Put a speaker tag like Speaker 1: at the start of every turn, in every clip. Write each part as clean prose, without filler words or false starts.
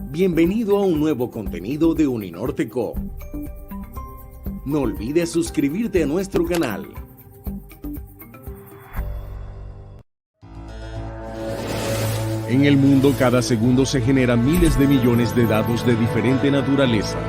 Speaker 1: Bienvenido a un nuevo contenido de Uninorte.co. No olvides suscribirte a nuestro canal. En el mundo, cada segundo se generan miles de millones de datos de diferente naturaleza.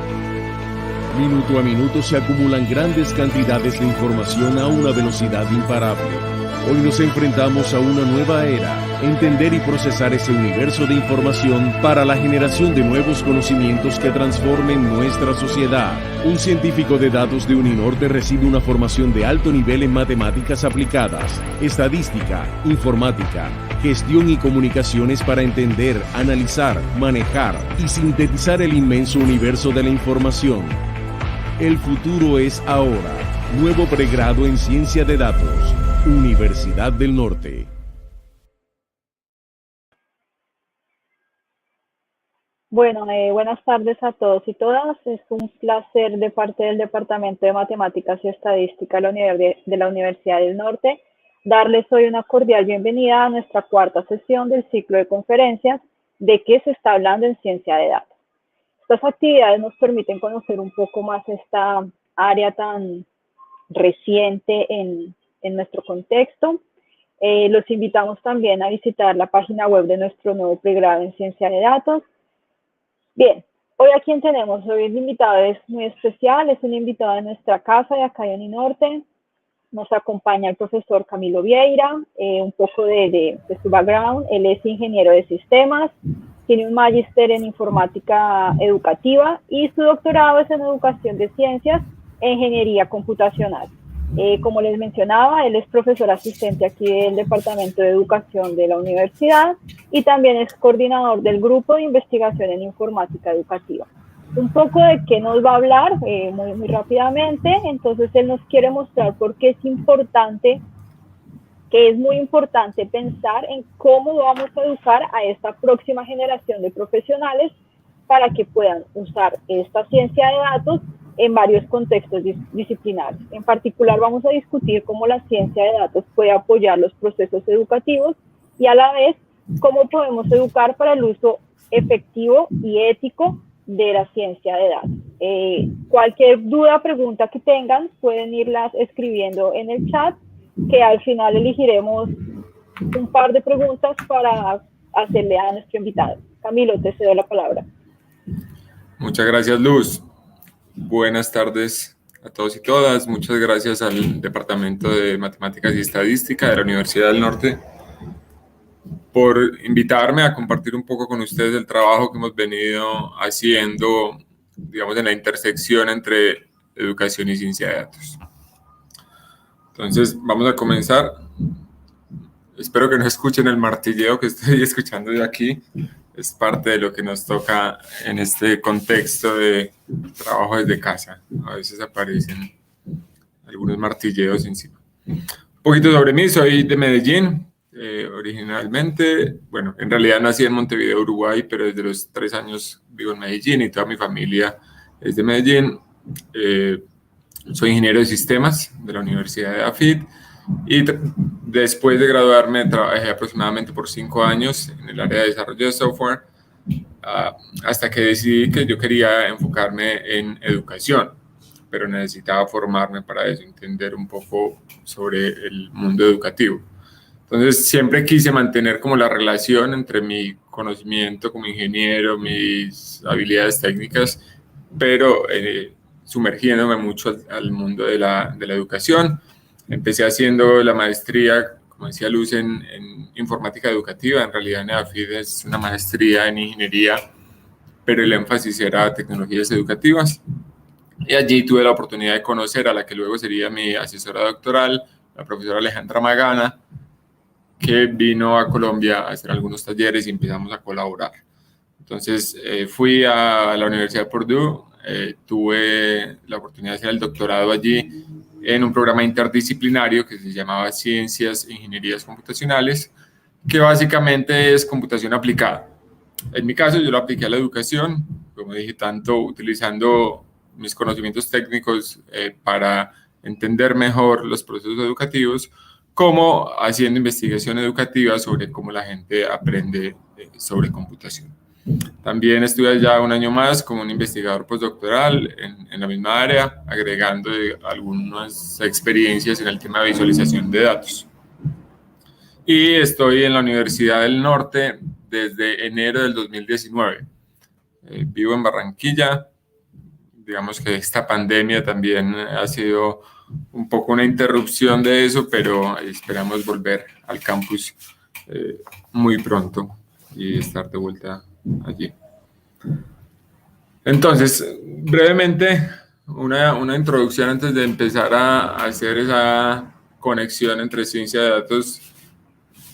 Speaker 1: Minuto a minuto se acumulan grandes cantidades de información a una velocidad imparable. Hoy nos enfrentamos a una nueva era, entender y procesar ese universo de información para la generación de nuevos conocimientos que transformen nuestra sociedad. Un científico de datos de Uninorte recibe una formación de alto nivel en matemáticas aplicadas, estadística, informática, gestión y comunicaciones para entender, analizar, manejar y sintetizar el inmenso universo de la información. El futuro es ahora. Nuevo pregrado en Ciencia de Datos. Universidad del Norte.
Speaker 2: Bueno, buenas tardes a todos y todas. Es un placer de parte del Departamento de Matemáticas y Estadística de la Universidad del Norte darles hoy una cordial bienvenida a nuestra cuarta sesión del ciclo de conferencias de qué se está hablando en ciencia de datos. Estas actividades nos permiten conocer un poco más esta área tan reciente en nuestro contexto. Los invitamos también a visitar la página web de nuestro nuevo pregrado en Ciencia de Datos. Bien, hoy a quien tenemos, hoy el invitado es muy especial, es un invitado de nuestra casa de acá de Uninorte. Nos acompaña el profesor Camilo Vieira, un poco de su background. Él es ingeniero de sistemas, tiene un magíster en informática educativa y su doctorado es en educación de ciencias e ingeniería computacional. Como les mencionaba, él es profesor asistente aquí del Departamento de Educación de la Universidad y también es coordinador del Grupo de Investigación en Informática Educativa. Un poco de qué nos va a hablar muy rápidamente. Entonces, él nos quiere mostrar por qué es importante, que es muy importante pensar en cómo vamos a educar a esta próxima generación de profesionales para que puedan usar esta ciencia de datos en varios contextos disciplinares. En particular, vamos a discutir cómo la ciencia de datos puede apoyar los procesos educativos y a la vez cómo podemos educar para el uso efectivo y ético de la ciencia de datos. Cualquier duda, pregunta que tengan, pueden irlas escribiendo en el chat, que al final elegiremos un par de preguntas para hacerle a nuestro invitado. Camilo, te cedo la palabra.
Speaker 3: Muchas gracias, Luz. Buenas tardes a todos y todas. Muchas gracias al Departamento de Matemáticas y Estadística de la Universidad del Norte por invitarme a compartir un poco con ustedes el trabajo que hemos venido haciendo, digamos, en la intersección entre educación y ciencia de datos. Entonces, vamos a comenzar. Espero que no escuchen el martilleo que estoy escuchando de aquí. Es parte de lo que nos toca en este contexto de trabajo desde casa. A veces aparecen algunos martilleos encima. Un poquito sobre mí, soy de Medellín. Originalmente, bueno, en realidad nací en Montevideo, Uruguay, pero desde los 3 años vivo en Medellín y toda mi familia es de Medellín. Soy ingeniero de sistemas de la Universidad de AFIT y después de graduarme trabajé aproximadamente por 5 años en el área de desarrollo de software hasta que decidí que yo quería enfocarme en educación, pero necesitaba formarme para eso, entender un poco sobre el mundo educativo. Entonces siempre quise mantener como la relación entre mi conocimiento como ingeniero, mis habilidades técnicas, pero sumergiéndome mucho al mundo de la educación. Empecé haciendo la maestría, como decía Luz, en informática educativa. En realidad en EAFID es una maestría en ingeniería, pero el énfasis era tecnologías educativas. Y allí tuve la oportunidad de conocer a la que luego sería mi asesora doctoral, la profesora Alejandra Magana, que vino a Colombia a hacer algunos talleres y empezamos a colaborar. Entonces fui a la Universidad de Purdue, tuve la oportunidad de hacer el doctorado allí en un programa interdisciplinario que se llamaba Ciencias e Ingenierías Computacionales, que básicamente es computación aplicada. En mi caso yo lo apliqué a la educación, como dije, tanto utilizando mis conocimientos técnicos para entender mejor los procesos educativos, como haciendo investigación educativa sobre cómo la gente aprende sobre computación. También estuve allá un año más como un investigador postdoctoral en la misma área, agregando algunas experiencias en el tema de visualización de datos. Y estoy en la Universidad del Norte desde enero del 2019. Vivo en Barranquilla. Digamos que esta pandemia también ha sido un poco una interrupción de eso, pero esperamos volver al campus muy pronto y estar de vuelta allí. Entonces, brevemente, una introducción antes de empezar a hacer esa conexión entre ciencia de datos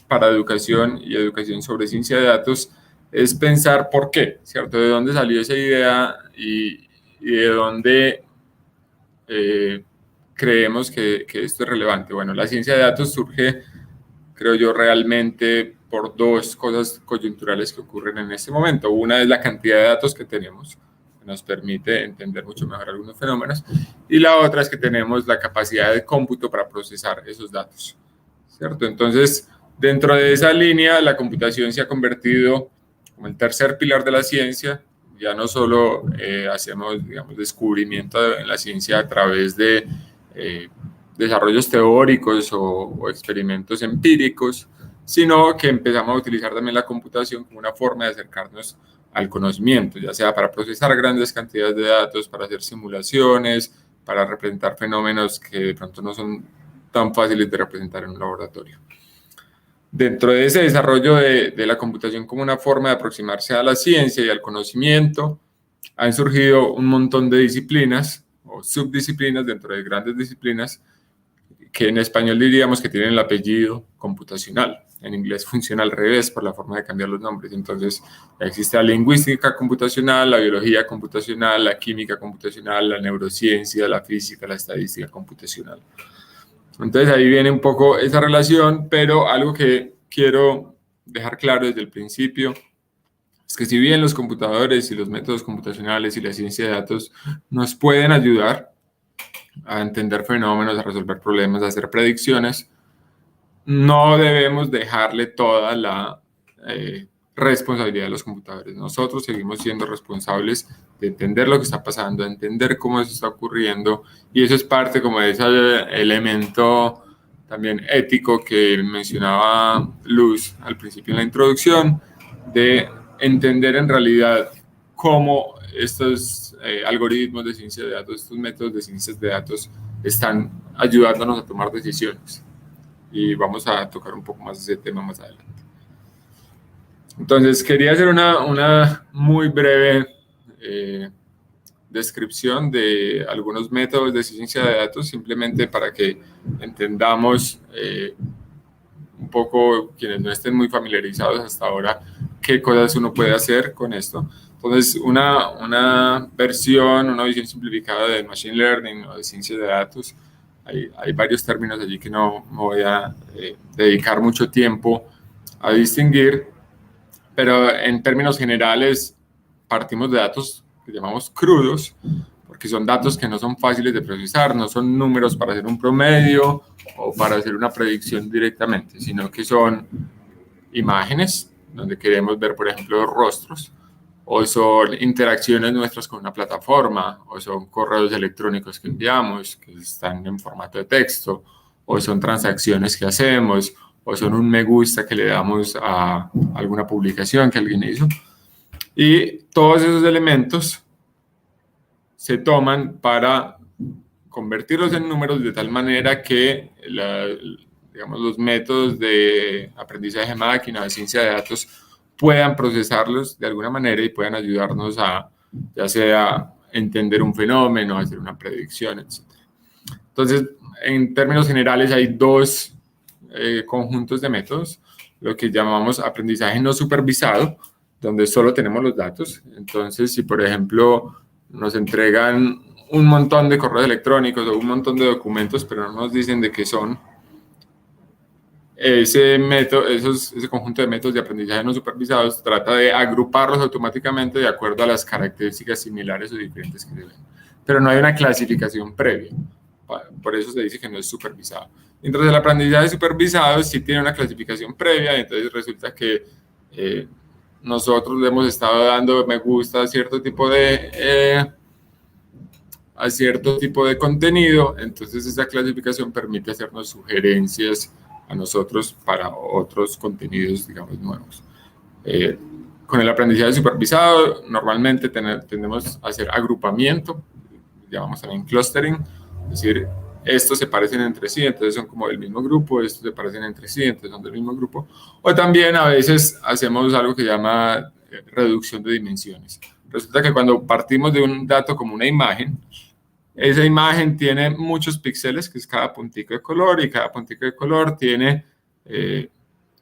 Speaker 3: para educación y educación sobre ciencia de datos, es pensar por qué, ¿cierto? De dónde salió esa idea y de dónde creemos que esto es relevante. Bueno, la ciencia de datos surge, creo yo, realmente por dos cosas coyunturales que ocurren en este momento. Una es la cantidad de datos que tenemos, que nos permite entender mucho mejor algunos fenómenos, y la otra es que tenemos la capacidad de cómputo para procesar esos datos, ¿cierto? Entonces, dentro de esa línea, la computación se ha convertido como el tercer pilar de la ciencia. Ya no solo hacemos, digamos, descubrimiento en la ciencia a través de desarrollos teóricos o experimentos empíricos, sino que empezamos a utilizar también la computación como una forma de acercarnos al conocimiento, ya sea para procesar grandes cantidades de datos, para hacer simulaciones, para representar fenómenos que de pronto no son tan fáciles de representar en un laboratorio. Dentro de ese desarrollo de la computación como una forma de aproximarse a la ciencia y al conocimiento, han surgido un montón de disciplinas o subdisciplinas dentro de grandes disciplinas que en español diríamos que tienen el apellido computacional. En inglés funciona al revés por la forma de cambiar los nombres. Entonces, existe la lingüística computacional, la biología computacional, la química computacional, la neurociencia, la física, la estadística computacional. Entonces ahí viene un poco esa relación, pero algo que quiero dejar claro desde el principio es que si bien los computadores y los métodos computacionales y la ciencia de datos nos pueden ayudar a entender fenómenos, a resolver problemas, a hacer predicciones, no debemos dejarle toda la responsabilidad de los computadores. Nosotros seguimos siendo responsables de entender lo que está pasando, de entender cómo eso está ocurriendo, y eso es parte como de ese elemento también ético que mencionaba Luz al principio en la introducción, de entender en realidad cómo estos algoritmos de ciencia de datos, estos métodos de ciencias de datos están ayudándonos a tomar decisiones. Y vamos a tocar un poco más ese tema más adelante. Entonces, quería hacer una muy breve descripción de algunos métodos de ciencia de datos, simplemente para que entendamos un poco, quienes no estén muy familiarizados hasta ahora, qué cosas uno puede hacer con esto. Entonces, una visión simplificada de Machine Learning o de ciencia de datos. Hay varios términos allí que no me voy a dedicar mucho tiempo a distinguir, pero en términos generales partimos de datos que llamamos crudos, porque son datos que no son fáciles de procesar, no son números para hacer un promedio o para hacer una predicción directamente, sino que son imágenes, donde queremos ver, por ejemplo, rostros, o son interacciones nuestras con una plataforma, o son correos electrónicos que enviamos, que están en formato de texto, o son transacciones que hacemos, o son un me gusta que le damos a alguna publicación que alguien hizo. Y todos esos elementos se toman para convertirlos en números de tal manera que digamos, los métodos de aprendizaje de máquina, de ciencia de datos, puedan procesarlos de alguna manera y puedan ayudarnos a, ya sea, entender un fenómeno, hacer una predicción, etc. Entonces, en términos generales, hay dos conjuntos de métodos, lo que llamamos aprendizaje no supervisado, donde solo tenemos los datos. Entonces, si por ejemplo nos entregan un montón de correos electrónicos o un montón de documentos, pero no nos dicen de qué son, ese conjunto de métodos de aprendizaje no supervisados trata de agruparlos automáticamente de acuerdo a las características similares o diferentes que deben. Pero no hay una clasificación previa. Por eso se dice que no es supervisado. Mientras el aprendizaje supervisado sí tiene una clasificación previa, entonces resulta que nosotros le hemos estado dando me gusta a cierto tipo de contenido, entonces esa clasificación permite hacernos sugerencias a nosotros para otros contenidos, digamos, nuevos. Con el aprendizaje supervisado, normalmente tendemos a hacer agrupamiento, llamamos también clustering, es decir, estos se parecen entre sí, entonces son como del mismo grupo, estos se parecen entre sí, entonces son del mismo grupo. O también a veces hacemos algo que se llama reducción de dimensiones. Resulta que cuando partimos de un dato como una imagen, esa imagen tiene muchos píxeles, que es cada puntico de color, y cada puntico de color tiene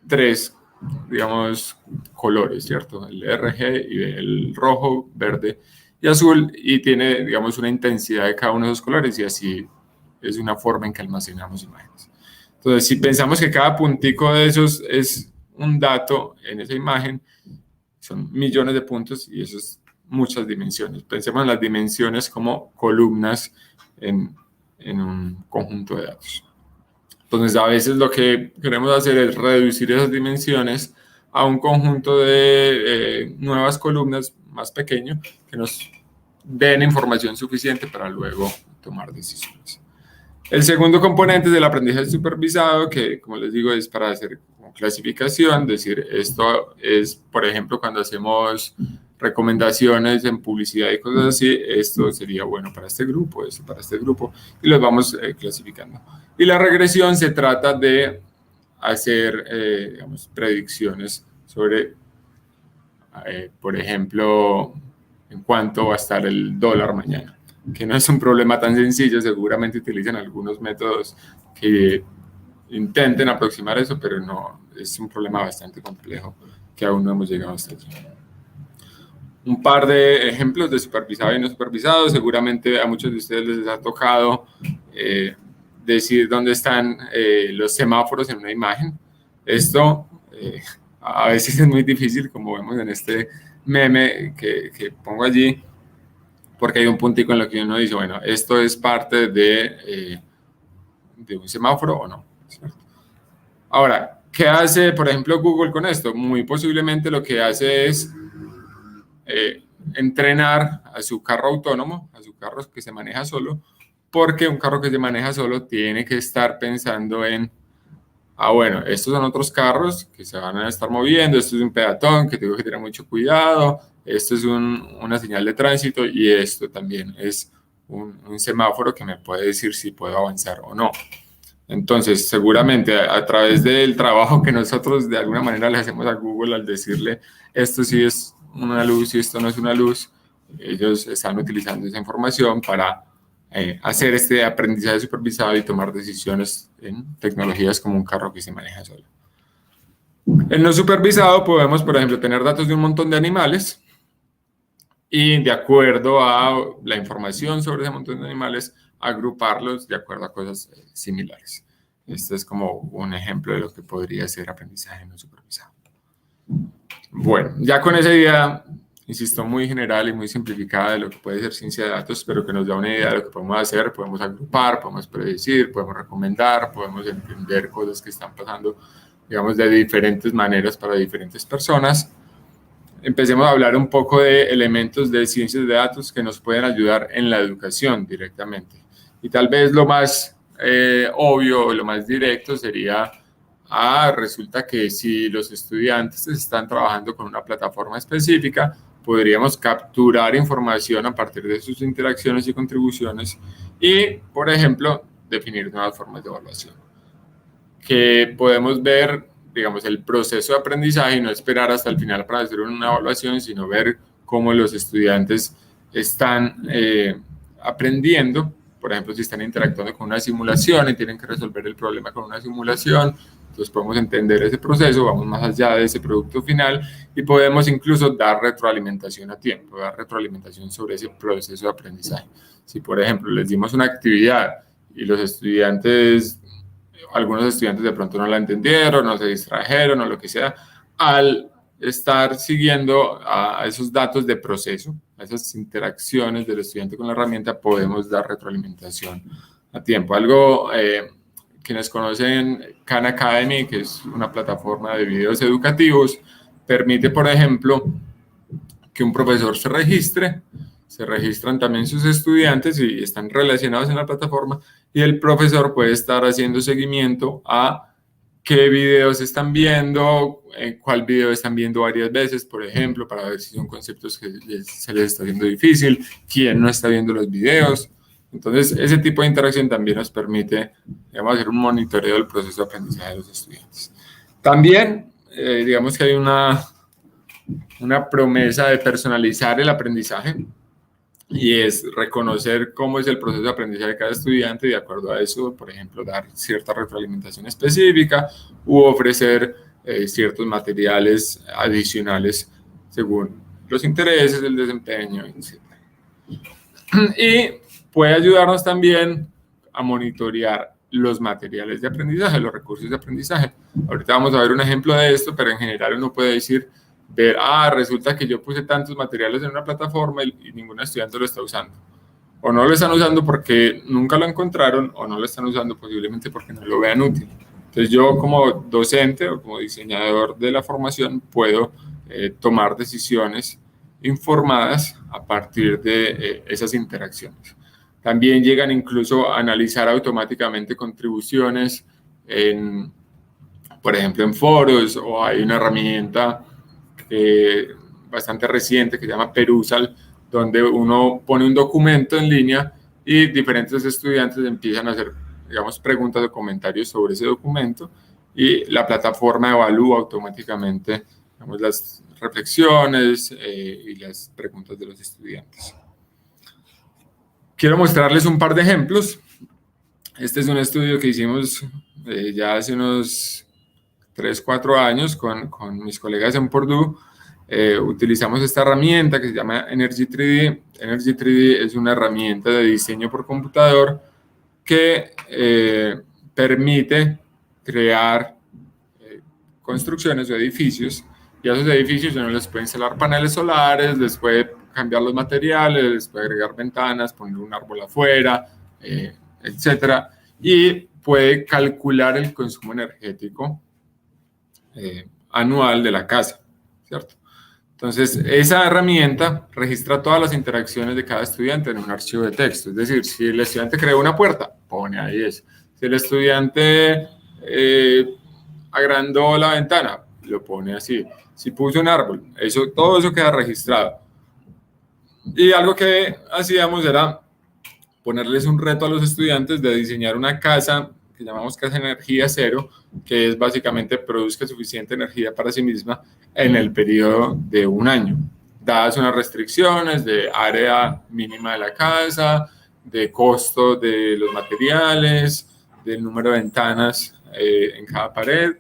Speaker 3: 3, digamos, colores, ¿cierto? El RG y el rojo, verde y azul, y tiene, digamos, una intensidad de cada uno de esos colores, y así es una forma en que almacenamos imágenes. Entonces, si pensamos que cada puntico de esos es un dato en esa imagen, son millones de puntos y eso es muchas dimensiones. Pensemos en las dimensiones como columnas en un conjunto de datos. Entonces, a veces lo que queremos hacer es reducir esas dimensiones a un conjunto de nuevas columnas más pequeño que nos den información suficiente para luego tomar decisiones. El segundo componente es el aprendizaje supervisado, que, como les digo, es para hacer clasificación, decir, esto es, por ejemplo, cuando hacemos recomendaciones en publicidad y cosas así, esto sería bueno para este grupo, esto para este grupo, y los vamos clasificando. Y la regresión se trata de hacer, digamos, predicciones sobre, por ejemplo, en cuánto va a estar el dólar mañana, que no es un problema tan sencillo, seguramente utilizan algunos métodos que intenten aproximar eso, pero no, es un problema bastante complejo que aún no hemos llegado hasta allí. Un par de ejemplos de supervisado y no supervisado, seguramente a muchos de ustedes les ha tocado decir dónde están los semáforos en una imagen. Esto a veces es muy difícil, como vemos en este meme que pongo allí, porque hay un puntico en lo que uno dice, bueno, esto es parte de un semáforo o no, ¿cierto? Ahora, ¿qué hace, por ejemplo, Google con esto? Muy posiblemente lo que hace es entrenar a su carro autónomo, a su carro que se maneja solo, porque un carro que se maneja solo tiene que estar pensando en, bueno, estos son otros carros que se van a estar moviendo, esto es un peatón que tengo que tener mucho cuidado, esto es una señal de tránsito y esto también es un semáforo que me puede decir si puedo avanzar o no. Entonces, seguramente a través del trabajo que nosotros de alguna manera le hacemos a Google al decirle esto sí es una luz y esto no es una luz, ellos están utilizando esa información para hacer este aprendizaje supervisado y tomar decisiones en tecnologías como un carro que se maneja solo. En no supervisado podemos, por ejemplo, tener datos de un montón de animales y de acuerdo a la información sobre ese montón de animales, agruparlos de acuerdo a cosas similares. Este es como un ejemplo de lo que podría ser aprendizaje no supervisado. Bueno, ya con esa idea, insisto, muy general y muy simplificada de lo que puede ser ciencia de datos, pero que nos da una idea de lo que podemos hacer, podemos agrupar, podemos predecir, podemos recomendar, podemos entender cosas que están pasando, digamos, de diferentes maneras para diferentes personas. Empecemos a hablar un poco de elementos de ciencias de datos que nos pueden ayudar en la educación directamente. Y tal vez lo más obvio o lo más directo sería, resulta que si los estudiantes están trabajando con una plataforma específica, podríamos capturar información a partir de sus interacciones y contribuciones y, por ejemplo, definir nuevas formas de evaluación. Que podemos ver, digamos, el proceso de aprendizaje y no esperar hasta el final para hacer una evaluación, sino ver cómo los estudiantes están aprendiendo. Por ejemplo, si están interactuando con una simulación y tienen que resolver el problema con una simulación, entonces podemos entender ese proceso, vamos más allá de ese producto final y podemos incluso dar retroalimentación a tiempo, dar retroalimentación sobre ese proceso de aprendizaje. Si, por ejemplo, les dimos una actividad y los estudiantes, algunos estudiantes de pronto no la entendieron, no se distrajeron o lo que sea, al estar siguiendo a esos datos de proceso, a esas interacciones del estudiante con la herramienta, podemos dar retroalimentación a tiempo. Algo quienes conocen Khan Academy, que es una plataforma de videos educativos, permite, por ejemplo, que un profesor se registran también sus estudiantes y están relacionados en la plataforma, y el profesor puede estar haciendo seguimiento a qué videos están viendo, cuál video están viendo varias veces, por ejemplo, para ver si son conceptos que se les está haciendo difícil, quién no está viendo los videos. Entonces, ese tipo de interacción también nos permite, digamos, hacer un monitoreo del proceso de aprendizaje de los estudiantes. También, digamos que hay una promesa de personalizar el aprendizaje, y es reconocer cómo es el proceso de aprendizaje de cada estudiante, y de acuerdo a eso, por ejemplo, dar cierta retroalimentación específica u ofrecer ciertos materiales adicionales según los intereses, el desempeño, etc. Y puede ayudarnos también a monitorear los materiales de aprendizaje, los recursos de aprendizaje. Ahorita vamos a ver un ejemplo de esto, pero en general uno puede ver, resulta que yo puse tantos materiales en una plataforma y ningún estudiante lo está usando. O no lo están usando porque nunca lo encontraron, o no lo están usando posiblemente porque no lo vean útil. Entonces yo, como docente o como diseñador de la formación, puedo tomar decisiones informadas a partir de esas interacciones. También llegan incluso a analizar automáticamente contribuciones, por ejemplo, en foros, o hay una herramienta bastante reciente que se llama Perusall, donde uno pone un documento en línea y diferentes estudiantes empiezan a hacer, digamos, preguntas o comentarios sobre ese documento, y la plataforma evalúa automáticamente, digamos, las reflexiones y las preguntas de los estudiantes. Quiero mostrarles un par de ejemplos. Este es un estudio que hicimos ya hace unos 3-4 años con mis colegas en Purdue. Utilizamos esta herramienta que se llama Energy 3D. Energy 3D es una herramienta de diseño por computador que permite crear construcciones o edificios, y a esos edificios uno les puede instalar paneles solares, les puede cambiar los materiales, les puede agregar ventanas, poner un árbol afuera, etcétera, y puede calcular el consumo energético anual de la casa, ¿cierto? Entonces, esa herramienta registra todas las interacciones de cada estudiante en un archivo de texto. Es decir, si el estudiante creó una puerta, pone ahí eso. Si el estudiante agrandó la ventana, lo pone así. Si puso un árbol, todo eso queda registrado. Y algo que hacíamos era ponerles un reto a los estudiantes de diseñar una casa que llamamos casa energía cero, que es básicamente produzca suficiente energía para sí misma en el periodo de un año, dadas unas restricciones de área mínima de la casa, de costo de los materiales, del número de ventanas en cada pared,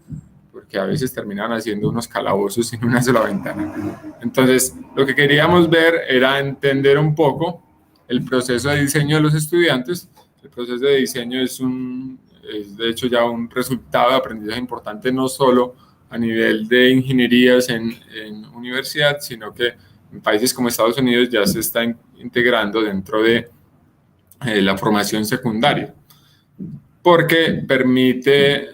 Speaker 3: porque a veces terminan haciendo unos calabozos sin una sola ventana. Entonces, lo que queríamos ver era entender un poco el proceso de diseño de los estudiantes. El proceso de diseño es de hecho ya un resultado de aprendizaje importante, no solo a nivel de ingenierías en universidad, sino que en países como Estados Unidos ya se está integrando dentro de la formación secundaria, porque permite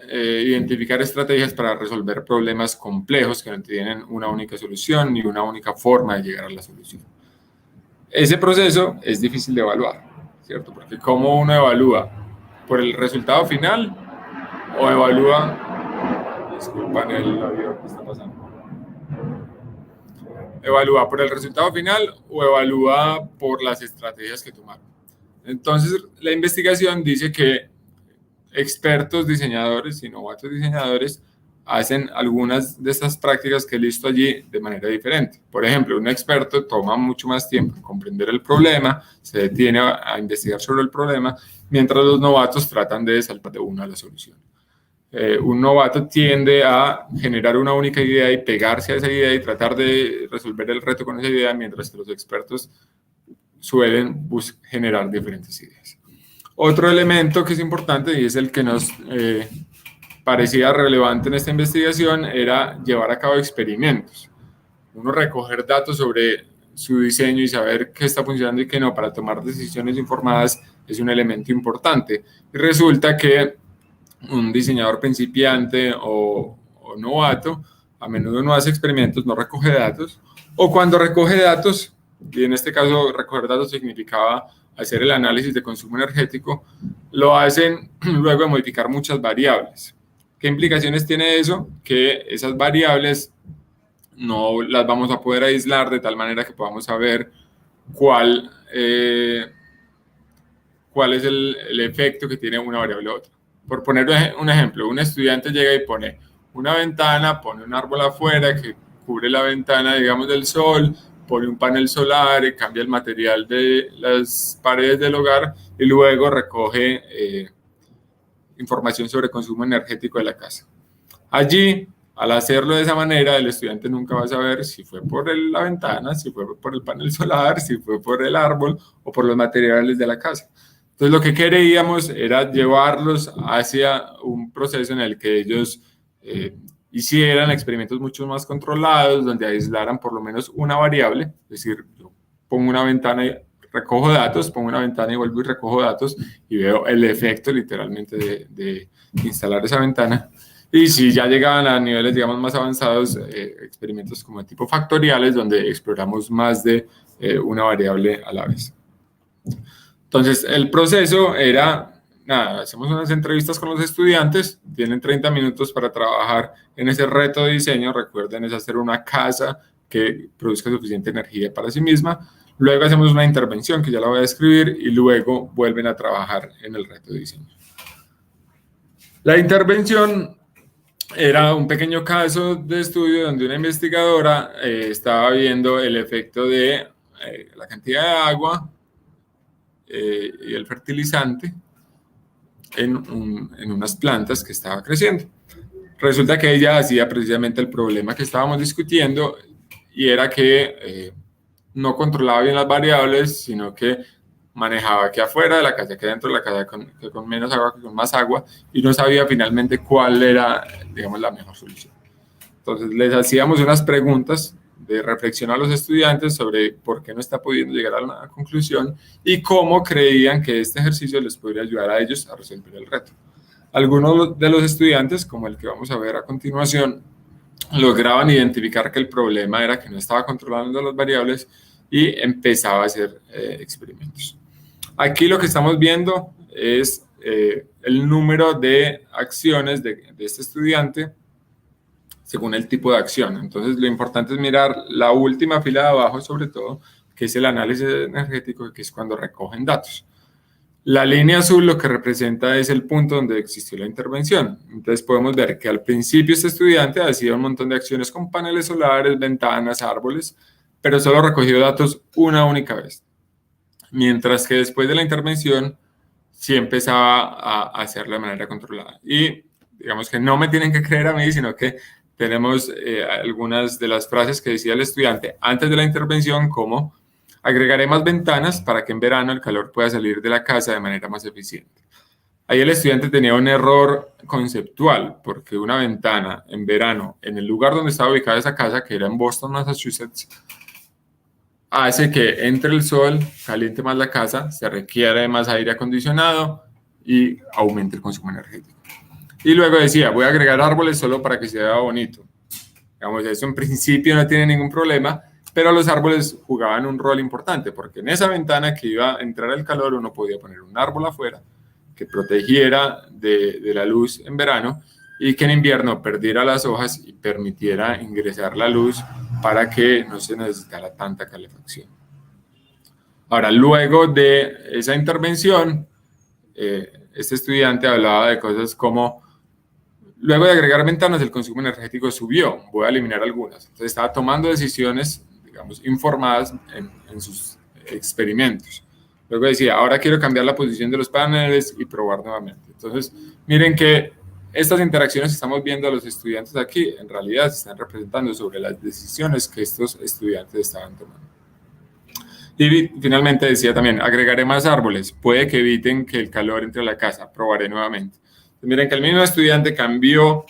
Speaker 3: identificar estrategias para resolver problemas complejos que no tienen una única solución ni una única forma de llegar a la solución. Ese proceso es difícil de evaluar, ¿cierto? Porque ¿cómo uno evalúa? ¿Por el resultado final o evalúa? Disculpan el avión que está pasando. ¿Evalúa por el resultado final o evalúa por las estrategias que tomaron? Entonces, la investigación dice que expertos diseñadores y novatos diseñadores hacen algunas de estas prácticas que he listo allí de manera diferente. Por ejemplo, un experto toma mucho más tiempo en comprender el problema, se detiene a investigar sobre el problema, mientras los novatos tratan de saltar de una a la solución. Un novato tiende a generar una única idea y pegarse a esa idea y tratar de resolver el reto con esa idea, mientras que los expertos suelen generar diferentes ideas. Otro elemento que es importante y es el que nos parecía relevante en esta investigación era llevar a cabo experimentos. Uno recoger datos sobre su diseño y saber qué está funcionando y qué no para tomar decisiones informadas es un elemento importante. Y resulta que un diseñador principiante o novato a menudo no hace experimentos, no recoge datos, o cuando recoge datos, y en este caso recoger datos significaba hacer el análisis de consumo energético, lo hacen luego de modificar muchas variables. ¿Qué implicaciones tiene eso? Que esas variables no las vamos a poder aislar de tal manera que podamos saber cuál es el efecto que tiene una variable u otra. Por poner un ejemplo, un estudiante llega y pone una ventana, pone un árbol afuera que cubre la ventana, digamos, del sol, pone un panel solar, cambia el material de las paredes del hogar y luego recoge información sobre consumo energético de la casa. Allí, al hacerlo de esa manera, el estudiante nunca va a saber si fue por la ventana, si fue por el panel solar, si fue por el árbol o por los materiales de la casa. Entonces, lo que queríamos era llevarlos hacia un proceso en el que ellos hicieran experimentos mucho más controlados, donde aislaran por lo menos una variable, es decir, yo pongo una ventana y recojo datos, pongo una ventana y vuelvo y recojo datos y veo el efecto literalmente de instalar esa ventana. Y si ya llegaban a niveles, digamos, más avanzados, experimentos como de tipo factoriales, donde exploramos más de una variable a la vez. Entonces, el proceso era, nada, hacemos unas entrevistas con los estudiantes, tienen 30 minutos para trabajar en ese reto de diseño, recuerden, es hacer una casa que produzca suficiente energía para sí misma. Luego hacemos una intervención, que ya la voy a describir, y luego vuelven a trabajar en el reto de diseño. La intervención era un pequeño caso de estudio donde una investigadora estaba viendo el efecto de la cantidad de agua y el fertilizante en unas plantas que estaba creciendo. Resulta que ella hacía precisamente el problema que estábamos discutiendo, y era que no controlaba bien las variables, sino que manejaba que afuera de la casa, que dentro de la casa, que con menos agua, que con más agua, y no sabía finalmente cuál era, digamos, la mejor solución. Entonces les hacíamos unas preguntas de reflexión a los estudiantes sobre por qué no está pudiendo llegar a una conclusión y cómo creían que este ejercicio les podría ayudar a ellos a resolver el reto. Algunos de los estudiantes, como el que vamos a ver a continuación, lograban identificar que el problema era que no estaba controlando las variables y empezaba a hacer experimentos. Aquí lo que estamos viendo es el número de acciones de este estudiante según el tipo de acción. Entonces, lo importante es mirar la última fila de abajo, sobre todo, que es el análisis energético, que es cuando recogen datos. La línea azul lo que representa es el punto donde existió la intervención. Entonces, podemos ver que al principio este estudiante hacía un montón de acciones con paneles solares, ventanas, árboles, pero solo recogió datos una única vez. Mientras que después de la intervención, sí empezaba a hacerlo de manera controlada. Y digamos que no me tienen que creer a mí, sino que tenemos algunas de las frases que decía el estudiante antes de la intervención, como agregaré más ventanas para que en verano el calor pueda salir de la casa de manera más eficiente. Ahí el estudiante tenía un error conceptual, porque una ventana en verano, en el lugar donde estaba ubicada esa casa, que era en Boston, Massachusetts, hace que entre el sol, caliente más la casa, se requiere más aire acondicionado y aumente el consumo energético. Y luego decía, voy a agregar árboles solo para que se vea bonito. Digamos, eso en principio no tiene ningún problema, pero los árboles jugaban un rol importante, porque en esa ventana que iba a entrar el calor, uno podía poner un árbol afuera que protegiera de la luz en verano y que en invierno perdiera las hojas y permitiera ingresar la luz para que no se necesitara tanta calefacción. Ahora, luego de esa intervención, este estudiante hablaba de cosas como, luego de agregar ventanas, el consumo energético subió, voy a eliminar algunas. Entonces estaba tomando decisiones, digamos, informadas en sus experimentos. Luego decía, ahora quiero cambiar la posición de los paneles y probar nuevamente. Entonces, miren que estas interacciones que estamos viendo a los estudiantes aquí, en realidad se están representando sobre las decisiones que estos estudiantes estaban tomando. Y finalmente decía también, agregaré más árboles, puede que eviten que el calor entre a la casa, probaré nuevamente. Entonces, miren que el mismo estudiante cambió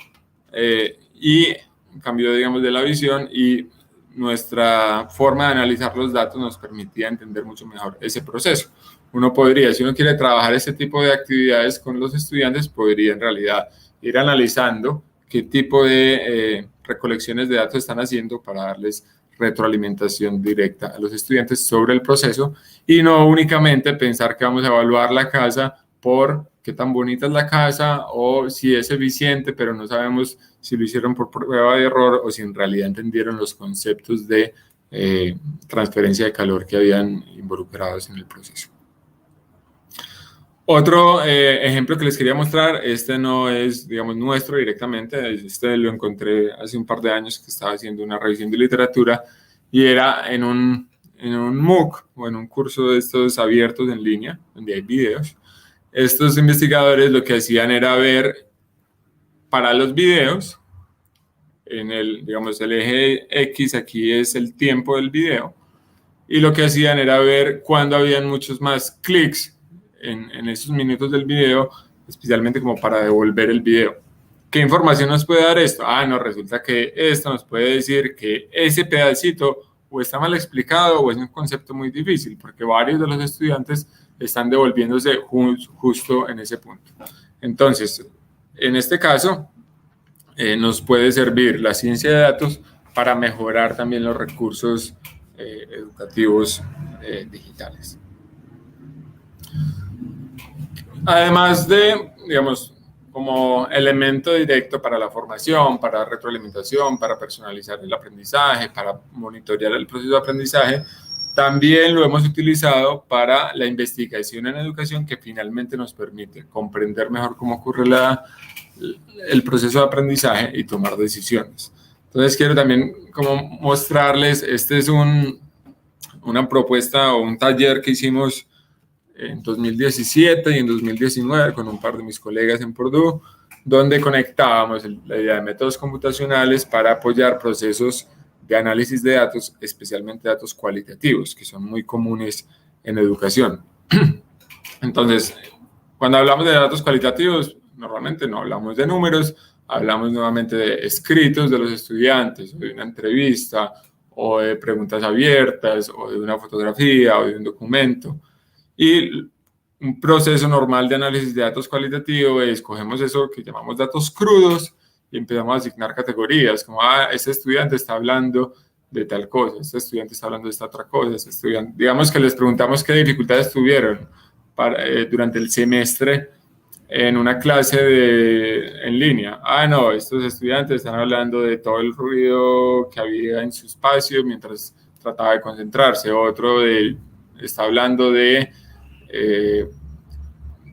Speaker 3: digamos, de la visión, y nuestra forma de analizar los datos nos permitía entender mucho mejor ese proceso. Uno podría, si uno quiere trabajar ese tipo de actividades con los estudiantes, podría en realidad ir analizando qué tipo de recolecciones de datos están haciendo para darles retroalimentación directa a los estudiantes sobre el proceso y no únicamente pensar que vamos a evaluar la casa por qué tan bonita es la casa o si es eficiente, pero no sabemos si lo hicieron por prueba de error o si en realidad entendieron los conceptos de transferencia de calor que habían involucrados en el proceso. Otro ejemplo que les quería mostrar, este no es, digamos, nuestro directamente, este lo encontré hace un par de años que estaba haciendo una revisión de literatura y era en un MOOC o en un curso de estos abiertos en línea, donde hay videos. Estos investigadores lo que hacían era ver para los videos, en el, digamos, el eje X aquí es el tiempo del video, y lo que hacían era ver cuándo habían muchos más clics en esos minutos del video, especialmente como para devolver el video. ¿Qué información nos puede dar esto? Ah, no, resulta que esto nos puede decir que ese pedacito o está mal explicado o es un concepto muy difícil, porque varios de los estudiantes están devolviéndose justo en ese punto. Entonces, en este caso, nos puede servir la ciencia de datos para mejorar también los recursos educativos digitales. Además de, digamos, como elemento directo para la formación, para retroalimentación, para personalizar el aprendizaje, para monitorear el proceso de aprendizaje, también lo hemos utilizado para la investigación en educación que finalmente nos permite comprender mejor cómo ocurre el proceso de aprendizaje y tomar decisiones. Entonces quiero también como mostrarles, este es una propuesta o un taller que hicimos en 2017 y en 2019 con un par de mis colegas en Purdue, donde conectábamos la idea de métodos computacionales para apoyar procesos de análisis de datos, especialmente datos cualitativos, que son muy comunes en educación. Entonces, cuando hablamos de datos cualitativos, normalmente no hablamos de números, hablamos nuevamente de escritos de los estudiantes, o de una entrevista, o de preguntas abiertas, o de una fotografía, o de un documento. Y un proceso normal de análisis de datos cualitativo es, cogemos eso que llamamos datos crudos y empezamos a asignar categorías, como, este estudiante está hablando de tal cosa, este estudiante está hablando de esta otra cosa, este estudiante, digamos que les preguntamos qué dificultades tuvieron durante el semestre en una clase en línea. No, estos estudiantes están hablando de todo el ruido que había en su espacio mientras trataba de concentrarse. Otro está hablando de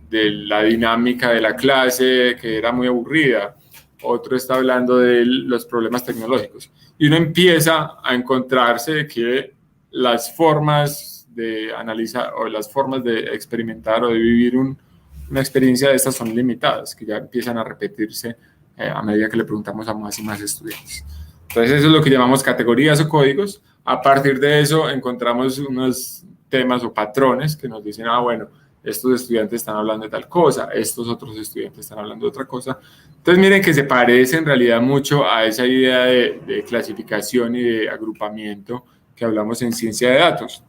Speaker 3: la dinámica de la clase, que era muy aburrida. Otro está hablando de los problemas tecnológicos. Y uno empieza a encontrarse que las formas de analizar o las formas de experimentar o de vivir una experiencia de estas son limitadas, que ya empiezan a repetirse a medida que le preguntamos a más y más estudiantes. Entonces eso es lo que llamamos categorías o códigos. A partir de eso encontramos unos temas o patrones que nos dicen, bueno, estos estudiantes están hablando de tal cosa, estos otros estudiantes están hablando de otra cosa. Entonces miren que se parece en realidad mucho a esa idea de clasificación y de agrupamiento que hablamos en ciencia de datos.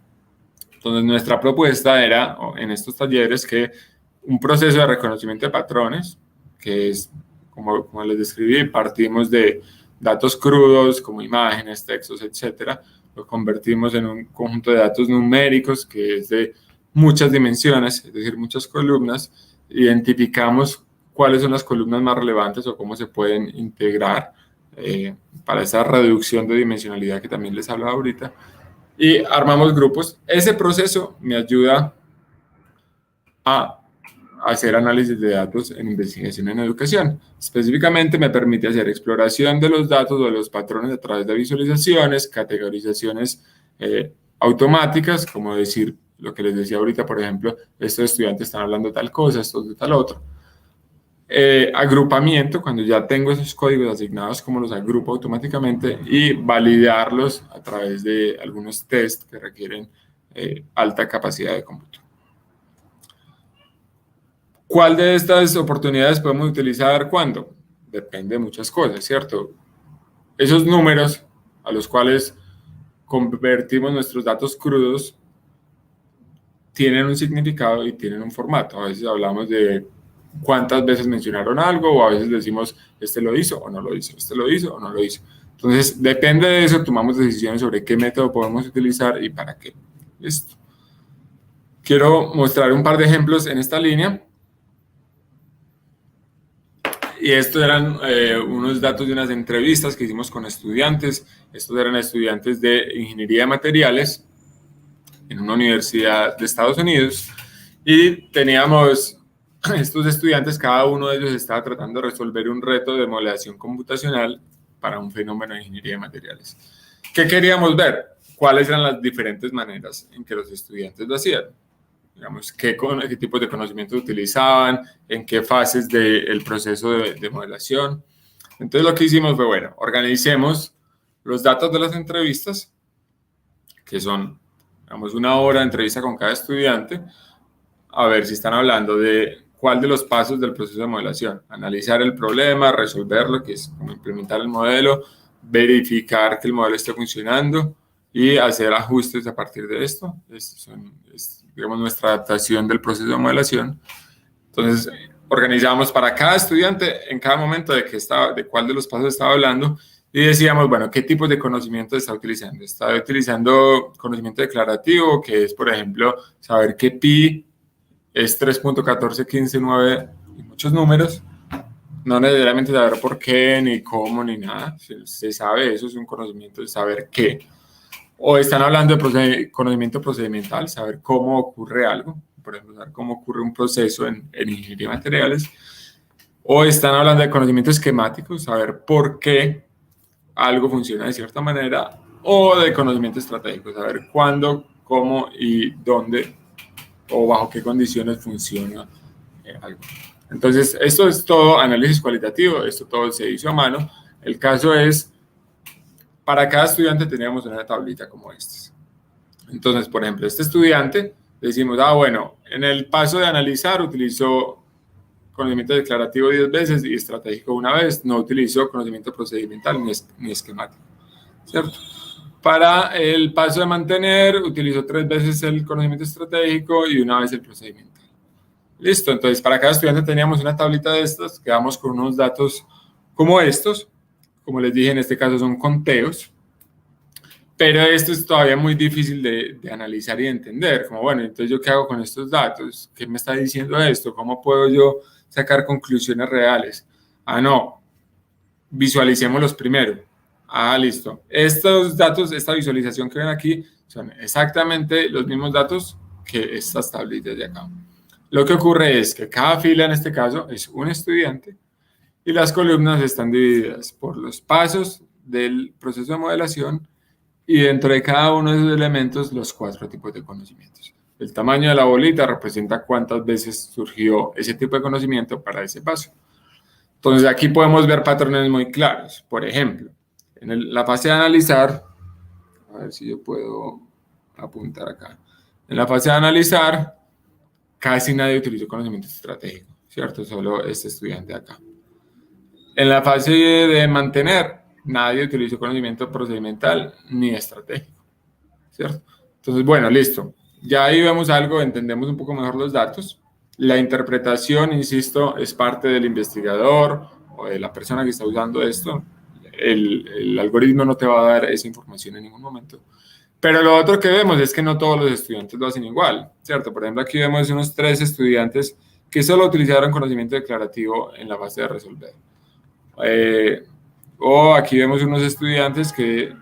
Speaker 3: Entonces nuestra propuesta era, en estos talleres, que un proceso de reconocimiento de patrones, que es, como les describí, partimos de datos crudos como imágenes, textos, etcétera, lo convertimos en un conjunto de datos numéricos que es de muchas dimensiones, es decir, muchas columnas, identificamos cuáles son las columnas más relevantes o cómo se pueden integrar para esa reducción de dimensionalidad que también les hablaba ahorita, y armamos grupos. Ese proceso me ayuda a hacer análisis de datos en investigación en educación. Específicamente me permite hacer exploración de los datos o de los patrones a través de visualizaciones, categorizaciones automáticas, como decir lo que les decía ahorita, por ejemplo, estos estudiantes están hablando de tal cosa, estos de tal otro. Agrupamiento, cuando ya tengo esos códigos asignados, como los agrupo automáticamente, y validarlos a través de algunos tests que requieren alta capacidad de cómputo. ¿Cuál de estas oportunidades podemos utilizar cuándo? Depende de muchas cosas, ¿cierto? Esos números a los cuales convertimos nuestros datos crudos tienen un significado y tienen un formato. A veces hablamos de cuántas veces mencionaron algo, o a veces decimos, este lo hizo o no lo hizo, este lo hizo o no lo hizo. Entonces, depende de eso, tomamos decisiones sobre qué método podemos utilizar y para qué. Listo. Quiero mostrar un par de ejemplos en esta línea. Y estos eran unos datos de unas entrevistas que hicimos con estudiantes. Estos eran estudiantes de ingeniería de materiales en una universidad de Estados Unidos. Y teníamos estos estudiantes, cada uno de ellos estaba tratando de resolver un reto de modelación computacional para un fenómeno de ingeniería de materiales. ¿Qué queríamos ver? ¿Cuáles eran las diferentes maneras en que los estudiantes lo hacían? Digamos, qué tipos de conocimientos utilizaban, en qué fases del proceso de modelación. Entonces lo que hicimos fue, bueno, organicemos los datos de las entrevistas, que son, digamos, 1 hora de entrevista con cada estudiante, a ver si están hablando de cuál de los pasos del proceso de modelación. Analizar el problema, resolverlo, que es como implementar el modelo, verificar que el modelo esté funcionando y hacer ajustes a partir de esto. Es digamos, nuestra adaptación del proceso de modelación. Entonces, organizamos para cada estudiante en cada momento de cuál de los pasos estaba hablando y decíamos, bueno, ¿qué tipo de conocimiento está utilizando? Está utilizando conocimiento declarativo, que es, por ejemplo, saber que pi es 3.14159 y muchos números. No necesariamente saber por qué, ni cómo, ni nada. Se sabe, eso es un conocimiento de saber qué. O están hablando de conocimiento procedimental, saber cómo ocurre algo, por ejemplo, saber cómo ocurre un proceso en ingeniería de materiales. O están hablando de conocimiento esquemático, saber por qué algo funciona de cierta manera. O de conocimiento estratégico, saber cuándo, cómo y dónde o bajo qué condiciones funciona algo. Entonces, esto es todo análisis cualitativo, esto todo se hizo a mano. El caso es, para cada estudiante teníamos una tablita como esta. Entonces, por ejemplo, este estudiante, decimos, bueno, en el paso de analizar utilizó conocimiento declarativo 10 veces y estratégico 1 vez, no utilizó conocimiento procedimental ni esquemático, ¿cierto? Para el paso de mantener, utilizó 3 veces el conocimiento estratégico y 1 vez el procedimental. Listo, entonces para cada estudiante teníamos una tablita de estas, quedamos con unos datos como estos. Como les dije, en este caso son conteos, pero esto es todavía muy difícil de analizar y de entender. Como, bueno, entonces ¿yo qué hago con estos datos? ¿Qué me está diciendo esto? ¿Cómo puedo yo sacar conclusiones reales? No, visualicémoslos primero. Listo. Estos datos, esta visualización que ven aquí, son exactamente los mismos datos que estas tablitas de acá. Lo que ocurre es que cada fila, en este caso, es un estudiante y las columnas están divididas por los pasos del proceso de modelación y dentro de cada uno de esos elementos los 4 tipos de conocimientos. El tamaño de la bolita representa cuántas veces surgió ese tipo de conocimiento para ese paso. Entonces aquí podemos ver patrones muy claros. Por ejemplo, en la fase de analizar, a ver si yo puedo apuntar acá. En la fase de analizar, casi nadie utilizó conocimiento estratégico, ¿cierto? Solo este estudiante acá. En la fase de mantener, nadie utilizó conocimiento procedimental ni estratégico, ¿cierto? Entonces, bueno, listo. Ya ahí vemos algo, entendemos un poco mejor los datos. La interpretación, insisto, es parte del investigador o de la persona que está usando esto. El algoritmo no te va a dar esa información en ningún momento. Pero lo otro que vemos es que no todos los estudiantes lo hacen igual, ¿cierto? Por ejemplo, aquí vemos unos 3 estudiantes que solo utilizaron conocimiento declarativo en la fase de resolver. O aquí vemos unos estudiantes que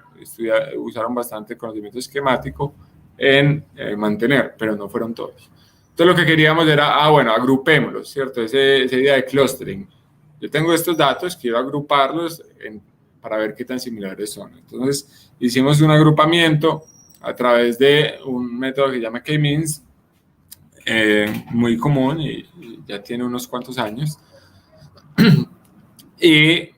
Speaker 3: usaron bastante conocimiento esquemático en mantener, pero no fueron todos. Entonces lo que queríamos era, bueno, agrupémoslos, ¿cierto? Esa idea de clustering. Yo tengo estos datos, quiero agruparlos para ver qué tan similares son. Entonces hicimos un agrupamiento a través de un método que se llama K-means, muy común y ya tiene unos cuantos años. Y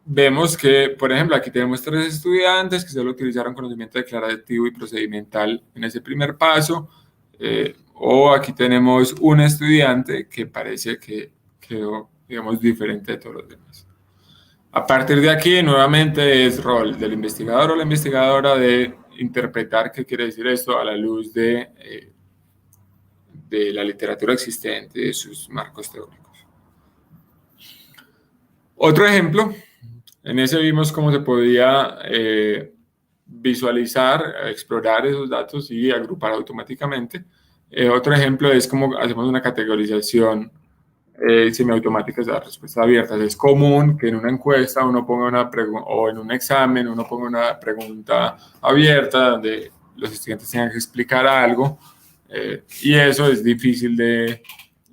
Speaker 3: vemos que, por ejemplo, aquí tenemos 3 estudiantes que solo utilizaron conocimiento declarativo y procedimental en ese primer paso, o aquí tenemos un estudiante que parece que quedó, digamos, diferente de todos los demás. A partir de aquí, nuevamente, es rol del investigador o la investigadora de interpretar qué quiere decir esto a la luz de la literatura existente, de sus marcos teóricos. Otro ejemplo En ese vimos cómo se podía visualizar, explorar esos datos y agrupar automáticamente. Otro ejemplo es cómo hacemos una categorización semiautomática de las respuestas abiertas. Es común que en una encuesta uno ponga una pregunta, o en un examen uno ponga una pregunta abierta donde los estudiantes tengan que explicar algo, y eso es difícil de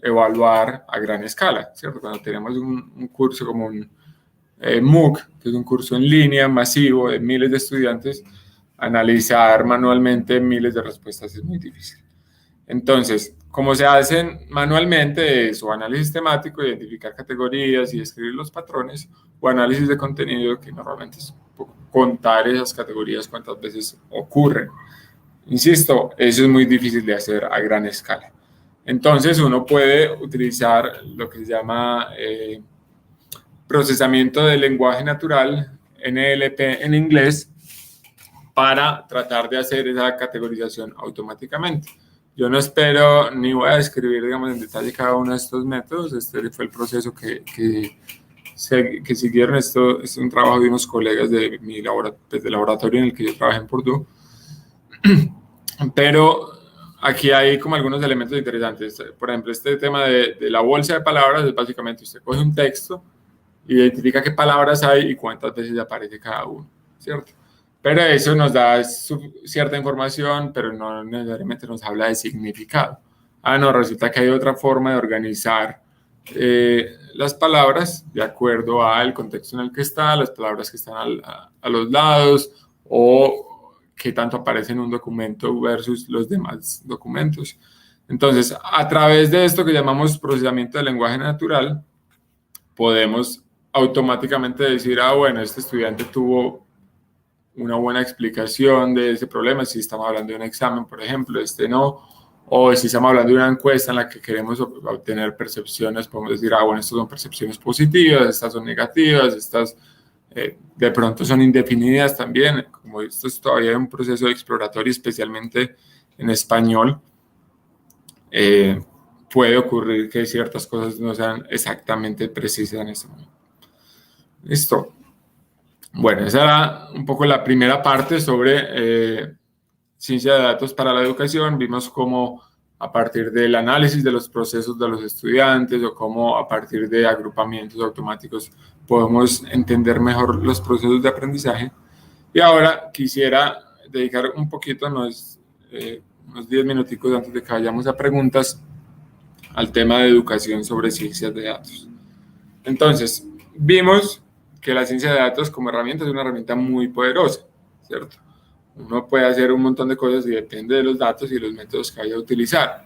Speaker 3: evaluar a gran escala, ¿cierto? Cuando tenemos un curso como un MOOC, que es un curso en línea masivo de miles de estudiantes, analizar manualmente miles de respuestas es muy difícil. Entonces, como se hacen manualmente es o análisis temático, identificar categorías y describir los patrones, o análisis de contenido, que normalmente es contar esas categorías cuántas veces ocurren. Insisto, eso es muy difícil de hacer a gran escala. Entonces, uno puede utilizar lo que se llama procesamiento de lenguaje natural, NLP en inglés, para tratar de hacer esa categorización automáticamente. Yo no espero ni voy a describir, digamos, en detalle cada uno de estos métodos. Este fue el proceso que siguieron. Esto es un trabajo de unos colegas de mi laboratorio en el que yo trabajé en Purdue. Pero aquí hay como algunos elementos interesantes. Por ejemplo, este tema de la bolsa de palabras es básicamente usted coge un texto, identifica qué palabras hay y cuántas veces aparece cada uno, ¿cierto? Pero eso nos da cierta información, pero no necesariamente nos habla de significado. No, resulta que hay otra forma de organizar las palabras de acuerdo al contexto en el que está, las palabras que están a los lados, o qué tanto aparece en un documento versus los demás documentos. Entonces, a través de esto que llamamos procesamiento del lenguaje natural, podemos automáticamente decir, bueno, este estudiante tuvo una buena explicación de ese problema, si estamos hablando de un examen, por ejemplo, este no, o si estamos hablando de una encuesta en la que queremos obtener percepciones, podemos decir, bueno, estas son percepciones positivas, estas son negativas, estas de pronto son indefinidas también, como esto es todavía un proceso exploratorio, especialmente en español, puede ocurrir que ciertas cosas no sean exactamente precisas en este momento. Listo. Bueno, esa era un poco la primera parte sobre ciencia de datos para la educación. Vimos cómo a partir del análisis de los procesos de los estudiantes o cómo a partir de agrupamientos automáticos podemos entender mejor los procesos de aprendizaje. Y ahora quisiera dedicar un poquito, unos 10 minuticos antes de que vayamos a preguntas, al tema de educación sobre ciencias de datos. Entonces, vimos que la ciencia de datos como herramienta es una herramienta muy poderosa, ¿cierto? Uno puede hacer un montón de cosas y depende de los datos y los métodos que vaya a utilizar.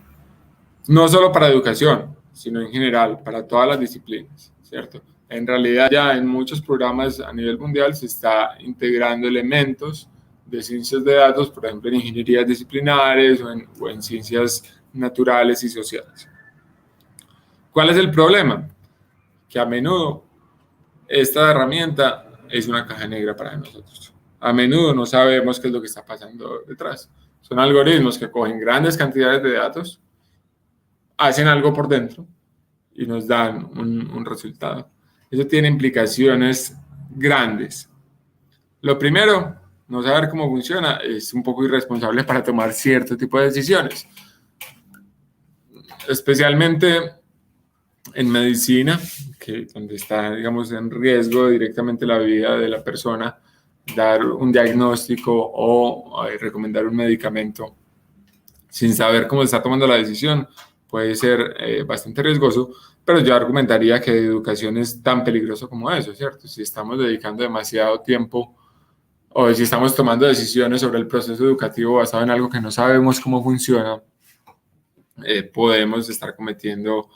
Speaker 3: No solo para educación, sino en general, para todas las disciplinas, ¿cierto? En realidad ya en muchos programas a nivel mundial se está integrando elementos de ciencias de datos, por ejemplo, en ingenierías disciplinares o en ciencias naturales y sociales. ¿Cuál es el problema? Que a menudo esta herramienta es una caja negra para nosotros. A menudo no sabemos qué es lo que está pasando detrás. Son algoritmos que cogen grandes cantidades de datos, hacen algo por dentro y nos dan un resultado. Eso tiene implicaciones grandes. Lo primero, no saber cómo funciona es un poco irresponsable para tomar cierto tipo de decisiones. Especialmente en medicina, donde está, digamos, en riesgo directamente la vida de la persona, dar un diagnóstico o recomendar un medicamento sin saber cómo se está tomando la decisión puede ser bastante riesgoso, pero yo argumentaría que educación es tan peligroso como eso, ¿cierto? Si estamos dedicando demasiado tiempo o si estamos tomando decisiones sobre el proceso educativo basado en algo que no sabemos cómo funciona, podemos estar cometiendo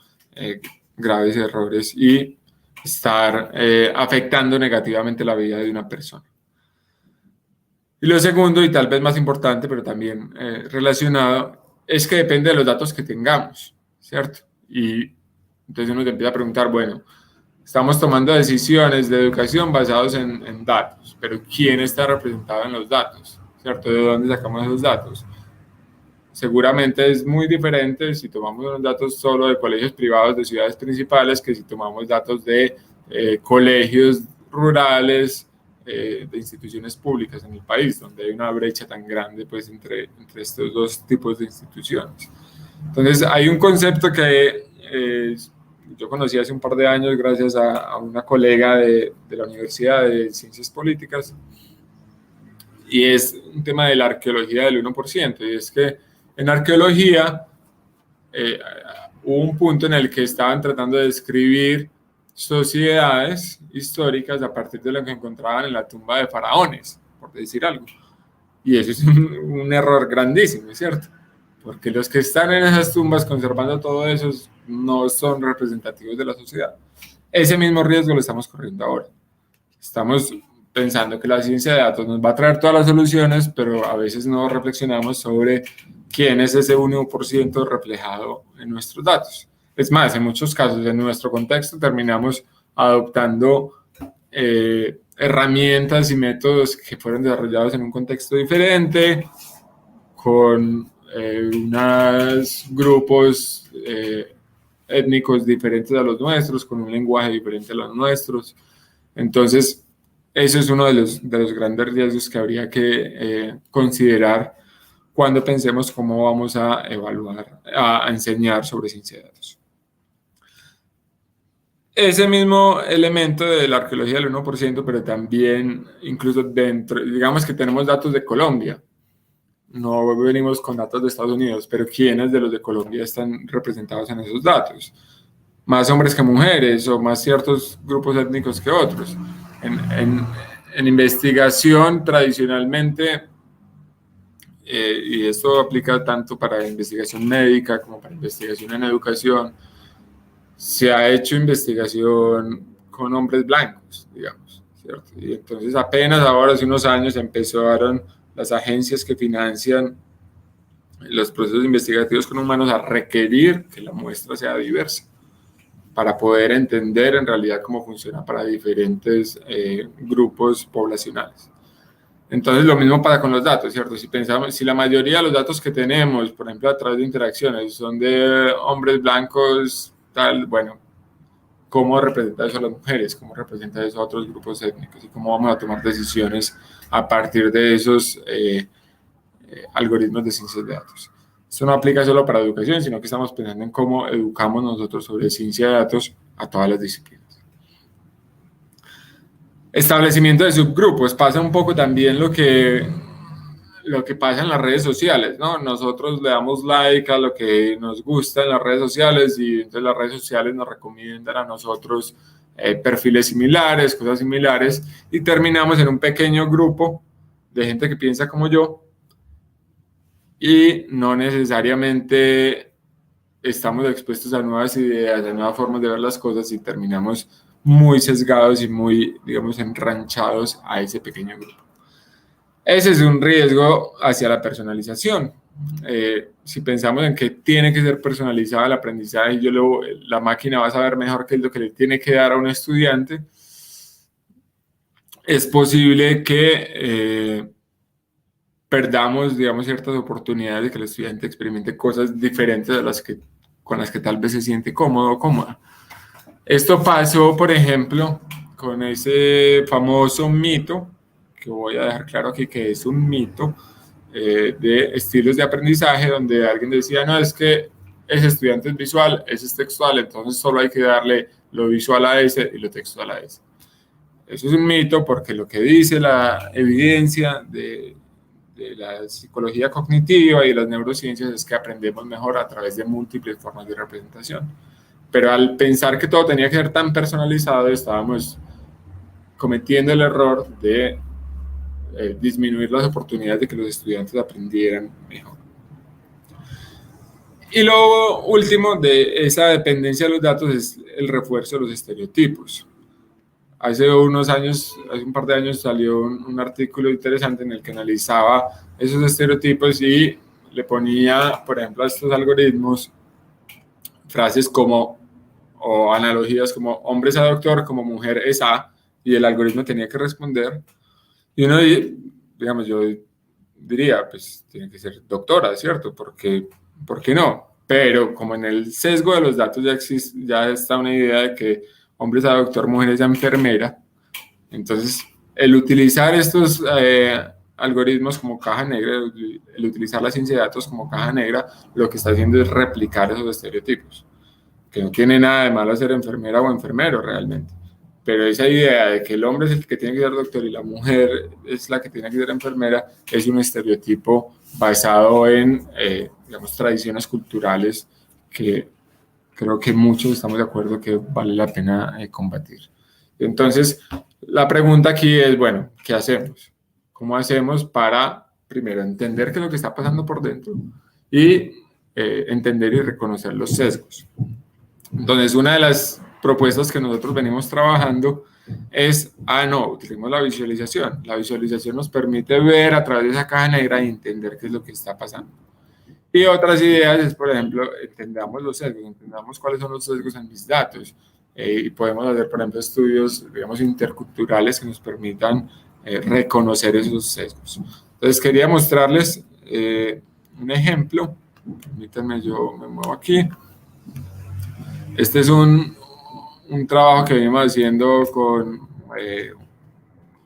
Speaker 3: graves errores y estar afectando negativamente la vida de una persona. Y lo segundo, y tal vez más importante, pero también relacionado, es que depende de los datos que tengamos, ¿cierto? Y entonces uno se empieza a preguntar, bueno, estamos tomando decisiones de educación basados en datos, pero ¿quién está representado en los datos? ¿Cierto? ¿De dónde sacamos esos datos? Seguramente es muy diferente si tomamos unos datos solo de colegios privados de ciudades principales que si tomamos datos de colegios rurales, de instituciones públicas en el país, donde hay una brecha tan grande pues, entre estos dos tipos de instituciones. Entonces, hay un concepto que yo conocí hace un par de años gracias a una colega de la Universidad de Ciencias Políticas, y es un tema de la arqueología del 1%, y es que en arqueología hubo un punto en el que estaban tratando de describir sociedades históricas a partir de lo que encontraban en la tumba de faraones, por decir algo. Y eso es un error grandísimo, ¿cierto? Porque los que están en esas tumbas conservando todo eso no son representativos de la sociedad. Ese mismo riesgo lo estamos corriendo ahora. Estamos pensando que la ciencia de datos nos va a traer todas las soluciones, pero a veces no reflexionamos sobre quién es ese 1% reflejado en nuestros datos. Es más, en muchos casos, en nuestro contexto, terminamos adoptando herramientas y métodos que fueron desarrollados en un contexto diferente, con unos grupos étnicos diferentes a los nuestros, con un lenguaje diferente a los nuestros. Entonces, eso es uno de los grandes riesgos que habría que considerar cuando pensemos cómo vamos a evaluar, a enseñar sobre ciencia de datos. Ese mismo elemento de la arqueología del 1%, pero también incluso dentro, digamos que tenemos datos de Colombia, no venimos con datos de Estados Unidos, pero ¿quiénes de los de Colombia están representados en esos datos? Más hombres que mujeres o más ciertos grupos étnicos que otros. En investigación, tradicionalmente, y esto aplica tanto para investigación médica como para investigación en educación, se ha hecho investigación con hombres blancos, digamos, ¿cierto? Y entonces apenas ahora, hace unos años, empezaron las agencias que financian los procesos investigativos con humanos a requerir que la muestra sea diversa para poder entender en realidad cómo funciona para diferentes grupos poblacionales. Entonces, lo mismo pasa con los datos, ¿cierto? Si pensamos, si la mayoría de los datos que tenemos, por ejemplo, a través de interacciones, son de hombres blancos, tal, bueno, ¿cómo representa eso a las mujeres? ¿Cómo representa eso a otros grupos étnicos? ¿Y cómo vamos a tomar decisiones a partir de esos algoritmos de ciencias de datos? Esto no aplica solo para educación, sino que estamos pensando en cómo educamos nosotros sobre ciencia de datos a todas las disciplinas. Establecimiento de subgrupos. Pasa un poco también lo que pasa en las redes sociales, ¿no? Nosotros le damos like a lo que nos gusta en las redes sociales y entonces las redes sociales nos recomiendan a nosotros perfiles similares, cosas similares, y terminamos en un pequeño grupo de gente que piensa como yo y no necesariamente estamos expuestos a nuevas ideas, a nuevas formas de ver las cosas y terminamos muy sesgados y muy, digamos, enranchados a ese pequeño grupo. Ese es un riesgo hacia la personalización. Si pensamos en que tiene que ser personalizado el aprendizaje, la máquina va a saber mejor qué es lo que le tiene que dar a un estudiante, es posible que perdamos, digamos, ciertas oportunidades de que el estudiante experimente cosas diferentes con las que tal vez se siente cómodo o cómoda. Esto pasó, por ejemplo, con ese famoso mito, que voy a dejar claro aquí que es un mito, de estilos de aprendizaje, donde alguien decía, no, es que ese estudiante es visual, ese es textual, entonces solo hay que darle lo visual a ese y lo textual a ese. Eso es un mito porque lo que dice la evidencia de la psicología cognitiva y de las neurociencias es que aprendemos mejor a través de múltiples formas de representación. Pero al pensar que todo tenía que ser tan personalizado, estábamos cometiendo el error de disminuir las oportunidades de que los estudiantes aprendieran mejor. Y lo último de esa dependencia de los datos es el refuerzo de los estereotipos. Hace un par de años salió un artículo interesante en el que analizaba esos estereotipos y le ponía, por ejemplo, a estos algoritmos frases como, o analogías como hombre es A doctor, como mujer es A, y el algoritmo tenía que responder. Y uno, digamos, yo diría, pues tiene que ser doctora, ¿cierto? ¿Por qué no? Pero como en el sesgo de los datos ya está una idea de que hombre es A doctor, mujer es A enfermera, Entonces, el utilizar estos algoritmos como caja negra, el utilizar la ciencia de datos como caja negra, lo que está haciendo es replicar esos estereotipos, que no tiene nada de malo ser enfermera o enfermero realmente. Pero esa idea de que el hombre es el que tiene que ser doctor y la mujer es la que tiene que ser enfermera es un estereotipo basado en, digamos, tradiciones culturales que creo que muchos estamos de acuerdo que vale la pena combatir. Entonces, la pregunta aquí es, bueno, ¿qué hacemos? ¿Cómo hacemos para, primero, entender qué es lo que está pasando por dentro y entender y reconocer los sesgos? Entonces, una de las propuestas que nosotros venimos trabajando es, no, utilicemos la visualización. La visualización nos permite ver a través de esa caja negra y entender qué es lo que está pasando. Y otras ideas es, por ejemplo, entendamos los sesgos, entendamos cuáles son los sesgos en mis datos. Y podemos hacer, por ejemplo, estudios, digamos, interculturales que nos permitan reconocer esos sesgos. Entonces, quería mostrarles un ejemplo. Permítanme, yo me muevo aquí. Este es un trabajo que venimos haciendo con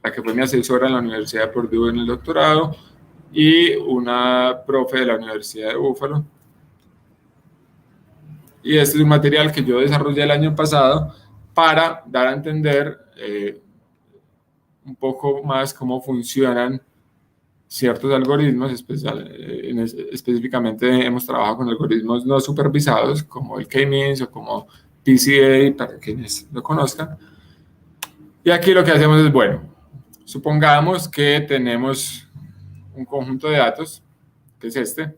Speaker 3: la que fue mi asesora en la Universidad de Purdue en el doctorado y una profe de la Universidad de Buffalo. Y este es un material que yo desarrollé el año pasado para dar a entender un poco más cómo funcionan ciertos algoritmos, específicamente hemos trabajado con algoritmos no supervisados como el K-means o como PCA, para quienes lo conozcan. Y aquí lo que hacemos es, bueno, supongamos que tenemos un conjunto de datos, que es este,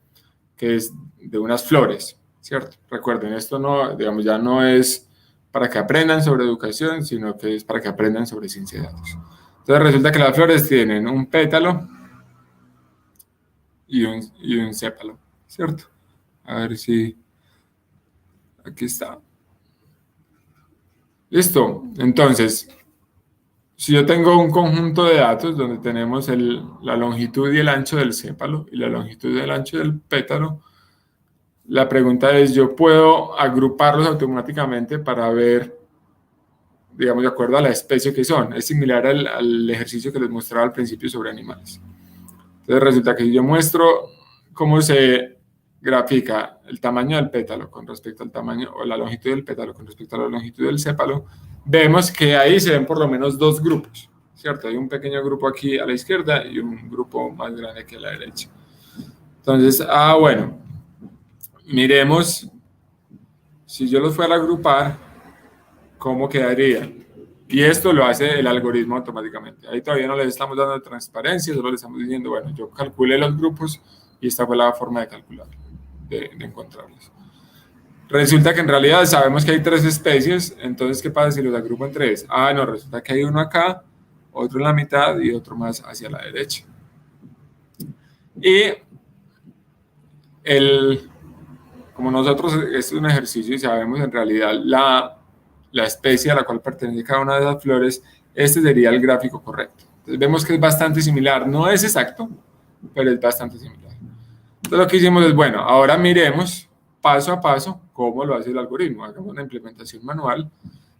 Speaker 3: que es de unas flores, ¿cierto? Recuerden, esto no, digamos, ya no es para que aprendan sobre educación, sino que es para que aprendan sobre ciencia de datos. Entonces resulta que las flores tienen un pétalo y un sépalo, ¿cierto? A ver si... Aquí está. Listo. Entonces, si yo tengo un conjunto de datos donde tenemos la longitud y el ancho del sépalo y la longitud y el ancho del pétalo, la pregunta es, ¿yo puedo agruparlos automáticamente para ver, digamos, de acuerdo a la especie que son? Es similar al ejercicio que les mostraba al principio sobre animales. Entonces resulta que si yo muestro cómo se grafica el tamaño del pétalo con respecto al tamaño, o la longitud del pétalo con respecto a la longitud del sépalo, vemos que ahí se ven por lo menos dos grupos, ¿cierto? Hay un pequeño grupo aquí a la izquierda y un grupo más grande aquí a la derecha. Entonces, bueno, miremos, si yo los fuera a agrupar, ¿cómo quedaría? Y esto lo hace el algoritmo automáticamente. Ahí todavía no les estamos dando transparencia, solo les estamos diciendo, bueno, yo calculé los grupos y esta fue la forma de calcular, de encontrarlos. Resulta que en realidad sabemos que hay tres especies, entonces, ¿qué pasa si los agrupo en tres? No, resulta que hay uno acá, otro en la mitad y otro más hacia la derecha. Y como nosotros, esto es un ejercicio y sabemos en realidad la especie a la cual pertenece cada una de esas flores, este sería el gráfico correcto. Entonces vemos que es bastante similar, no es exacto, pero es bastante similar. Entonces lo que hicimos es, bueno, ahora miremos paso a paso cómo lo hace el algoritmo. Hagamos una implementación manual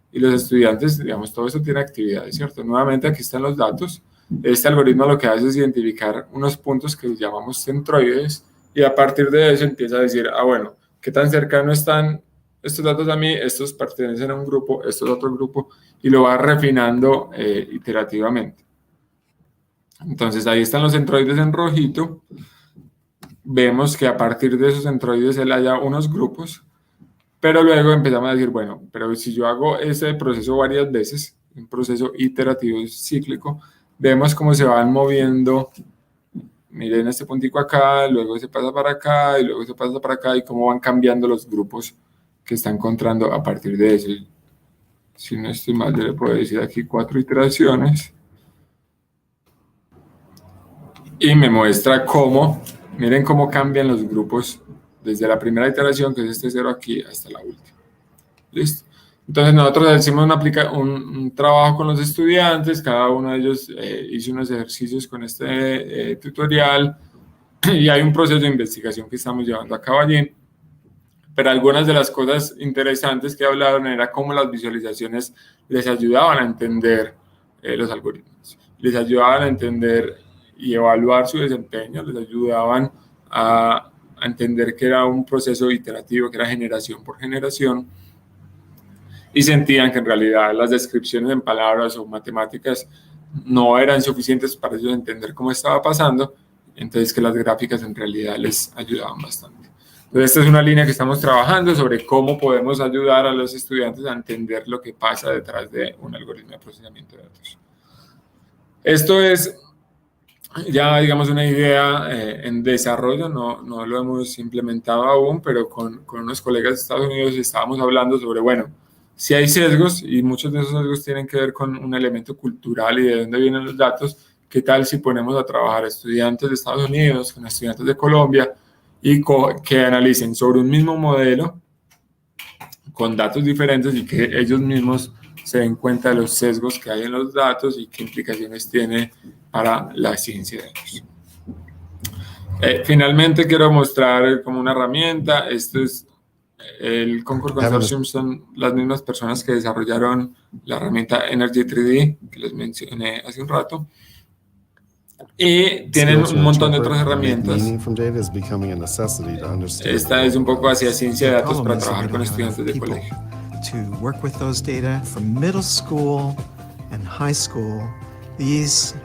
Speaker 3: y los estudiantes, digamos, todo eso tiene actividades, ¿cierto? Nuevamente aquí están los datos. Este algoritmo lo que hace es identificar unos puntos que llamamos centroides y a partir de eso empieza a decir, bueno, ¿qué tan cercano están estos datos a mí? Estos pertenecen a un grupo, estos a otro grupo, y lo va refinando iterativamente. Entonces ahí están los centroides en rojito. Vemos que a partir de esos centroides él haya unos grupos, pero luego empezamos a decir, bueno, pero si yo hago ese proceso varias veces, un proceso iterativo cíclico, vemos cómo se van moviendo. Miren este puntico acá, luego se pasa para acá y luego se pasa para acá y cómo van cambiando los grupos que está encontrando a partir de eso. Si no estoy mal, yo le puedo decir aquí 4 iteraciones. Y me muestra cómo, miren cómo cambian los grupos desde la primera iteración, que es este 0 aquí, hasta la última. ¿Listo? Entonces nosotros hicimos un trabajo con los estudiantes, cada uno de ellos hizo unos ejercicios con este tutorial y hay un proceso de investigación que estamos llevando a cabo allí. Pero algunas de las cosas interesantes que hablaron era cómo las visualizaciones les ayudaban a entender los algoritmos. Les ayudaban a entender y evaluar su desempeño, les ayudaban a entender que era un proceso iterativo, que era generación por generación, y sentían que en realidad las descripciones en palabras o matemáticas no eran suficientes para ellos entender cómo estaba pasando, entonces que las gráficas en realidad les ayudaban bastante. Entonces esta es una línea que estamos trabajando sobre cómo podemos ayudar a los estudiantes a entender lo que pasa detrás de un algoritmo de procesamiento de datos. Esto es ya, digamos, una idea en desarrollo, no lo hemos implementado aún, pero con unos colegas de Estados Unidos estábamos hablando sobre, bueno, si hay sesgos, y muchos de esos sesgos tienen que ver con un elemento cultural y de dónde vienen los datos, ¿qué tal si ponemos a trabajar a estudiantes de Estados Unidos con estudiantes de Colombia y que analicen sobre un mismo modelo con datos diferentes y que ellos mismos se den cuenta de los sesgos que hay en los datos y qué implicaciones tiene para la ciencia de datos? Finalmente quiero mostrar como una herramienta, esto es el Concord Consortium, son las mismas personas que desarrollaron la herramienta Energy 3D que les mencioné hace un rato, y tienen un montón de otras herramientas. Esta es un poco hacia ciencia de datos para trabajar con estudiantes de colegio.
Speaker 4: To work with those data from middle school and high school, these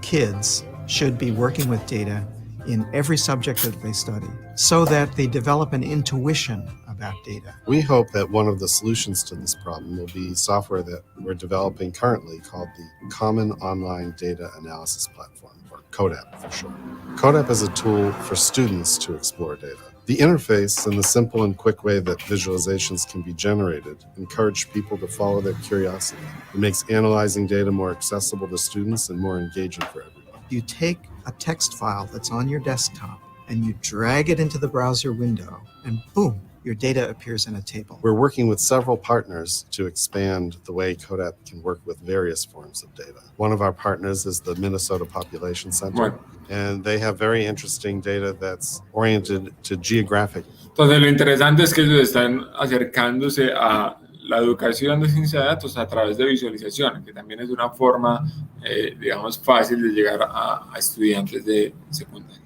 Speaker 4: kids should be working with data in every subject that they study so that they develop an intuition about data.
Speaker 5: We hope that one of the solutions to this problem will be software that we're developing currently called the Common Online Data Analysis Platform, or CODAP for short. CODAP is a tool for students to explore data. The interface and the simple and quick way that visualizations can be generated encourage people to follow their curiosity. It makes analyzing data more accessible to students and more engaging for everyone.
Speaker 4: You take a text file that's on your desktop and you drag it into the browser window and boom, your data appears in a table.
Speaker 5: We're working with several partners to expand the way CODAP can work with various forms of data. One of our partners is the Minnesota Population Center, and they have very interesting data that's oriented to geographic.
Speaker 3: Entonces lo interesante es que ellos están acercándose a la educación de ciencia de datos a través de visualización, que también es una forma, digamos, fácil de llegar a estudiantes de secundaria.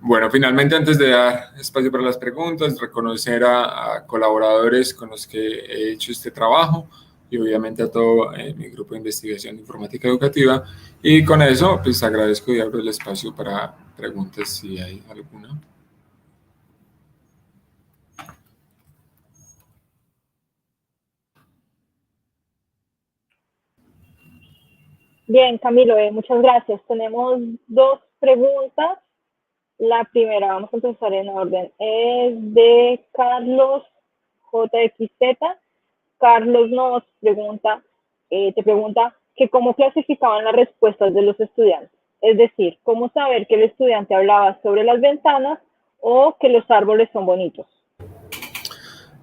Speaker 3: Bueno, finalmente, antes de dar espacio para las preguntas, reconocer a colaboradores con los que he hecho este trabajo y obviamente a todo mi grupo de investigación de informática educativa. Y con eso, pues agradezco y abro el espacio para preguntas si hay alguna.
Speaker 2: Bien, Camilo, muchas gracias. Tenemos dos preguntas. La primera, vamos a empezar en orden, es de Carlos JXZ. Carlos nos pregunta, te pregunta que cómo clasificaban las respuestas de los estudiantes. Es decir, cómo saber que el estudiante hablaba sobre las ventanas o que los árboles son bonitos.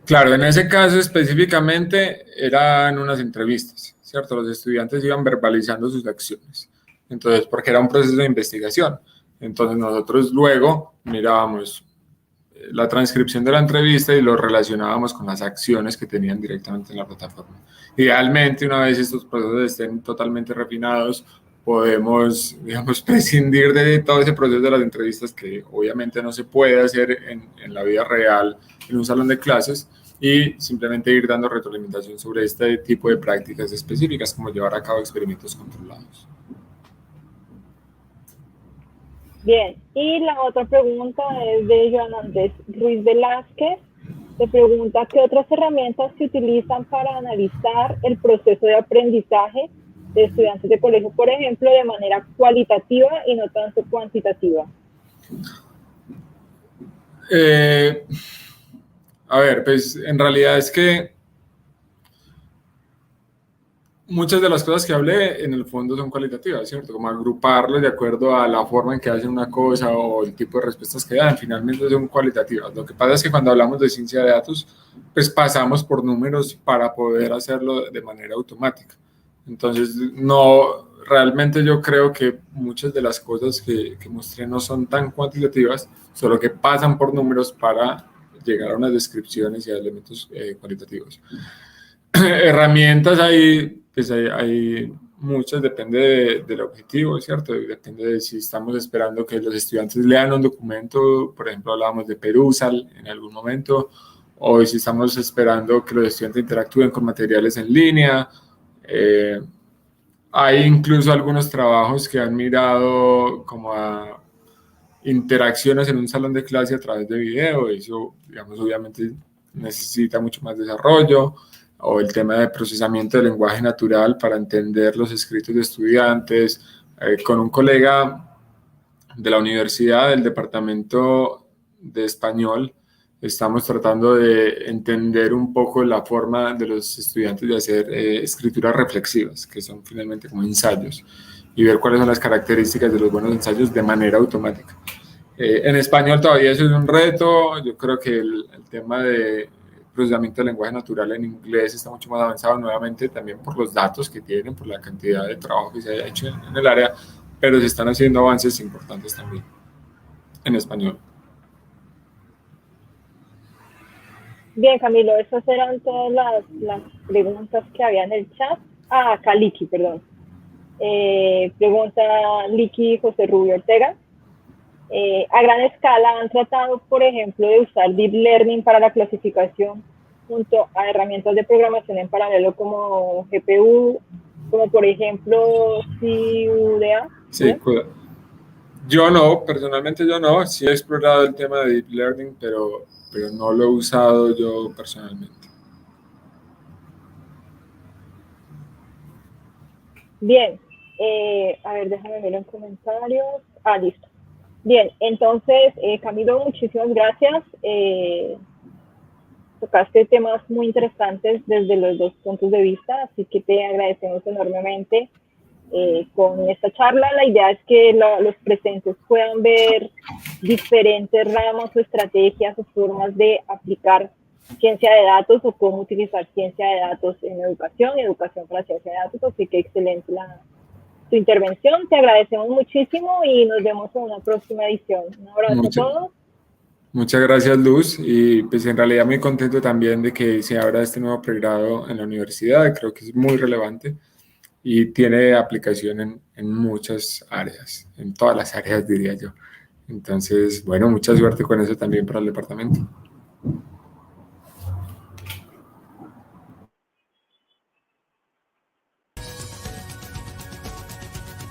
Speaker 3: Claro, en ese caso específicamente eran unas entrevistas, ¿cierto? Los estudiantes iban verbalizando sus acciones. Entonces, porque era un proceso de investigación. Entonces nosotros luego mirábamos la transcripción de la entrevista y lo relacionábamos con las acciones que tenían directamente en la plataforma. Idealmente, una vez estos procesos estén totalmente refinados, podemos, digamos, prescindir de todo ese proceso de las entrevistas que obviamente no se puede hacer en la vida real, en un salón de clases, y simplemente ir dando retroalimentación sobre este tipo de prácticas específicas, como llevar a cabo experimentos controlados.
Speaker 2: Bien, y la otra pregunta es de Joan Andrés Ruiz Velázquez. Se pregunta qué otras herramientas se utilizan para analizar el proceso de aprendizaje de estudiantes de colegio, por ejemplo, de manera cualitativa y no tanto cuantitativa.
Speaker 3: A ver, pues en realidad es que muchas de las cosas que hablé en el fondo son cualitativas, ¿cierto? Como agruparlos de acuerdo a la forma en que hacen una cosa o el tipo de respuestas que dan, finalmente son cualitativas. Lo que pasa es que cuando hablamos de ciencia de datos, pues pasamos por números para poder hacerlo de manera automática. Entonces, no, realmente yo creo que muchas de las cosas que mostré no son tan cuantitativas, solo que pasan por números para llegar a unas descripciones y a elementos cualitativos. Herramientas hay muchas depende del objetivo, ¿cierto? Depende de si estamos esperando que los estudiantes lean un documento, por ejemplo, hablábamos de Perusal en algún momento, o si estamos esperando que los estudiantes interactúen con materiales en línea. Hay incluso algunos trabajos que han mirado como a interacciones en un salón de clase a través de video. Eso, digamos, obviamente necesita mucho más desarrollo, o el tema de procesamiento del lenguaje natural para entender los escritos de estudiantes. Con un colega de la universidad, del departamento de español, estamos tratando de entender un poco la forma de los estudiantes de hacer escrituras reflexivas, que son finalmente como ensayos, y ver cuáles son las características de los buenos ensayos de manera automática. En español todavía eso es un reto. Yo creo que el tema de procesamiento del lenguaje natural en inglés está mucho más avanzado, nuevamente también por los datos que tienen, por la cantidad de trabajo que se haya hecho en el área, pero se están haciendo avances importantes también en español.
Speaker 2: Bien, Camilo, esas eran todas las preguntas que había en el chat. Acá Liki, perdón. Pregunta Liki José Rubio Ortega. A gran escala han tratado, por ejemplo, de usar Deep Learning para la clasificación junto a herramientas de programación en paralelo como GPU, como por ejemplo CUDA.
Speaker 3: Sí, yo no, personalmente yo no. Sí he explorado el tema de Deep Learning, pero no lo he usado yo personalmente. Bien,
Speaker 2: a ver, déjame ver en comentarios. Listo. Bien, entonces, Camilo, muchísimas gracias. Tocaste temas muy interesantes desde los dos puntos de vista, así que te agradecemos enormemente con esta charla. La idea es que los presentes puedan ver diferentes ramas o estrategias o formas de aplicar ciencia de datos o cómo utilizar ciencia de datos en educación para ciencia de datos. Así que excelente tu intervención, te agradecemos muchísimo y nos vemos en una próxima edición. Un abrazo a todos.
Speaker 3: Muchas gracias, Luz, y pues en realidad muy contento también de que se abra este nuevo pregrado en la universidad. Creo que es muy relevante y tiene aplicación en muchas áreas, en todas las áreas diría yo. Entonces, bueno, mucha suerte con eso también para el departamento.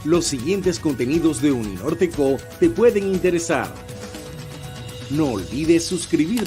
Speaker 1: Los siguientes contenidos de Uninorte Co te pueden interesar. No olvides suscribirte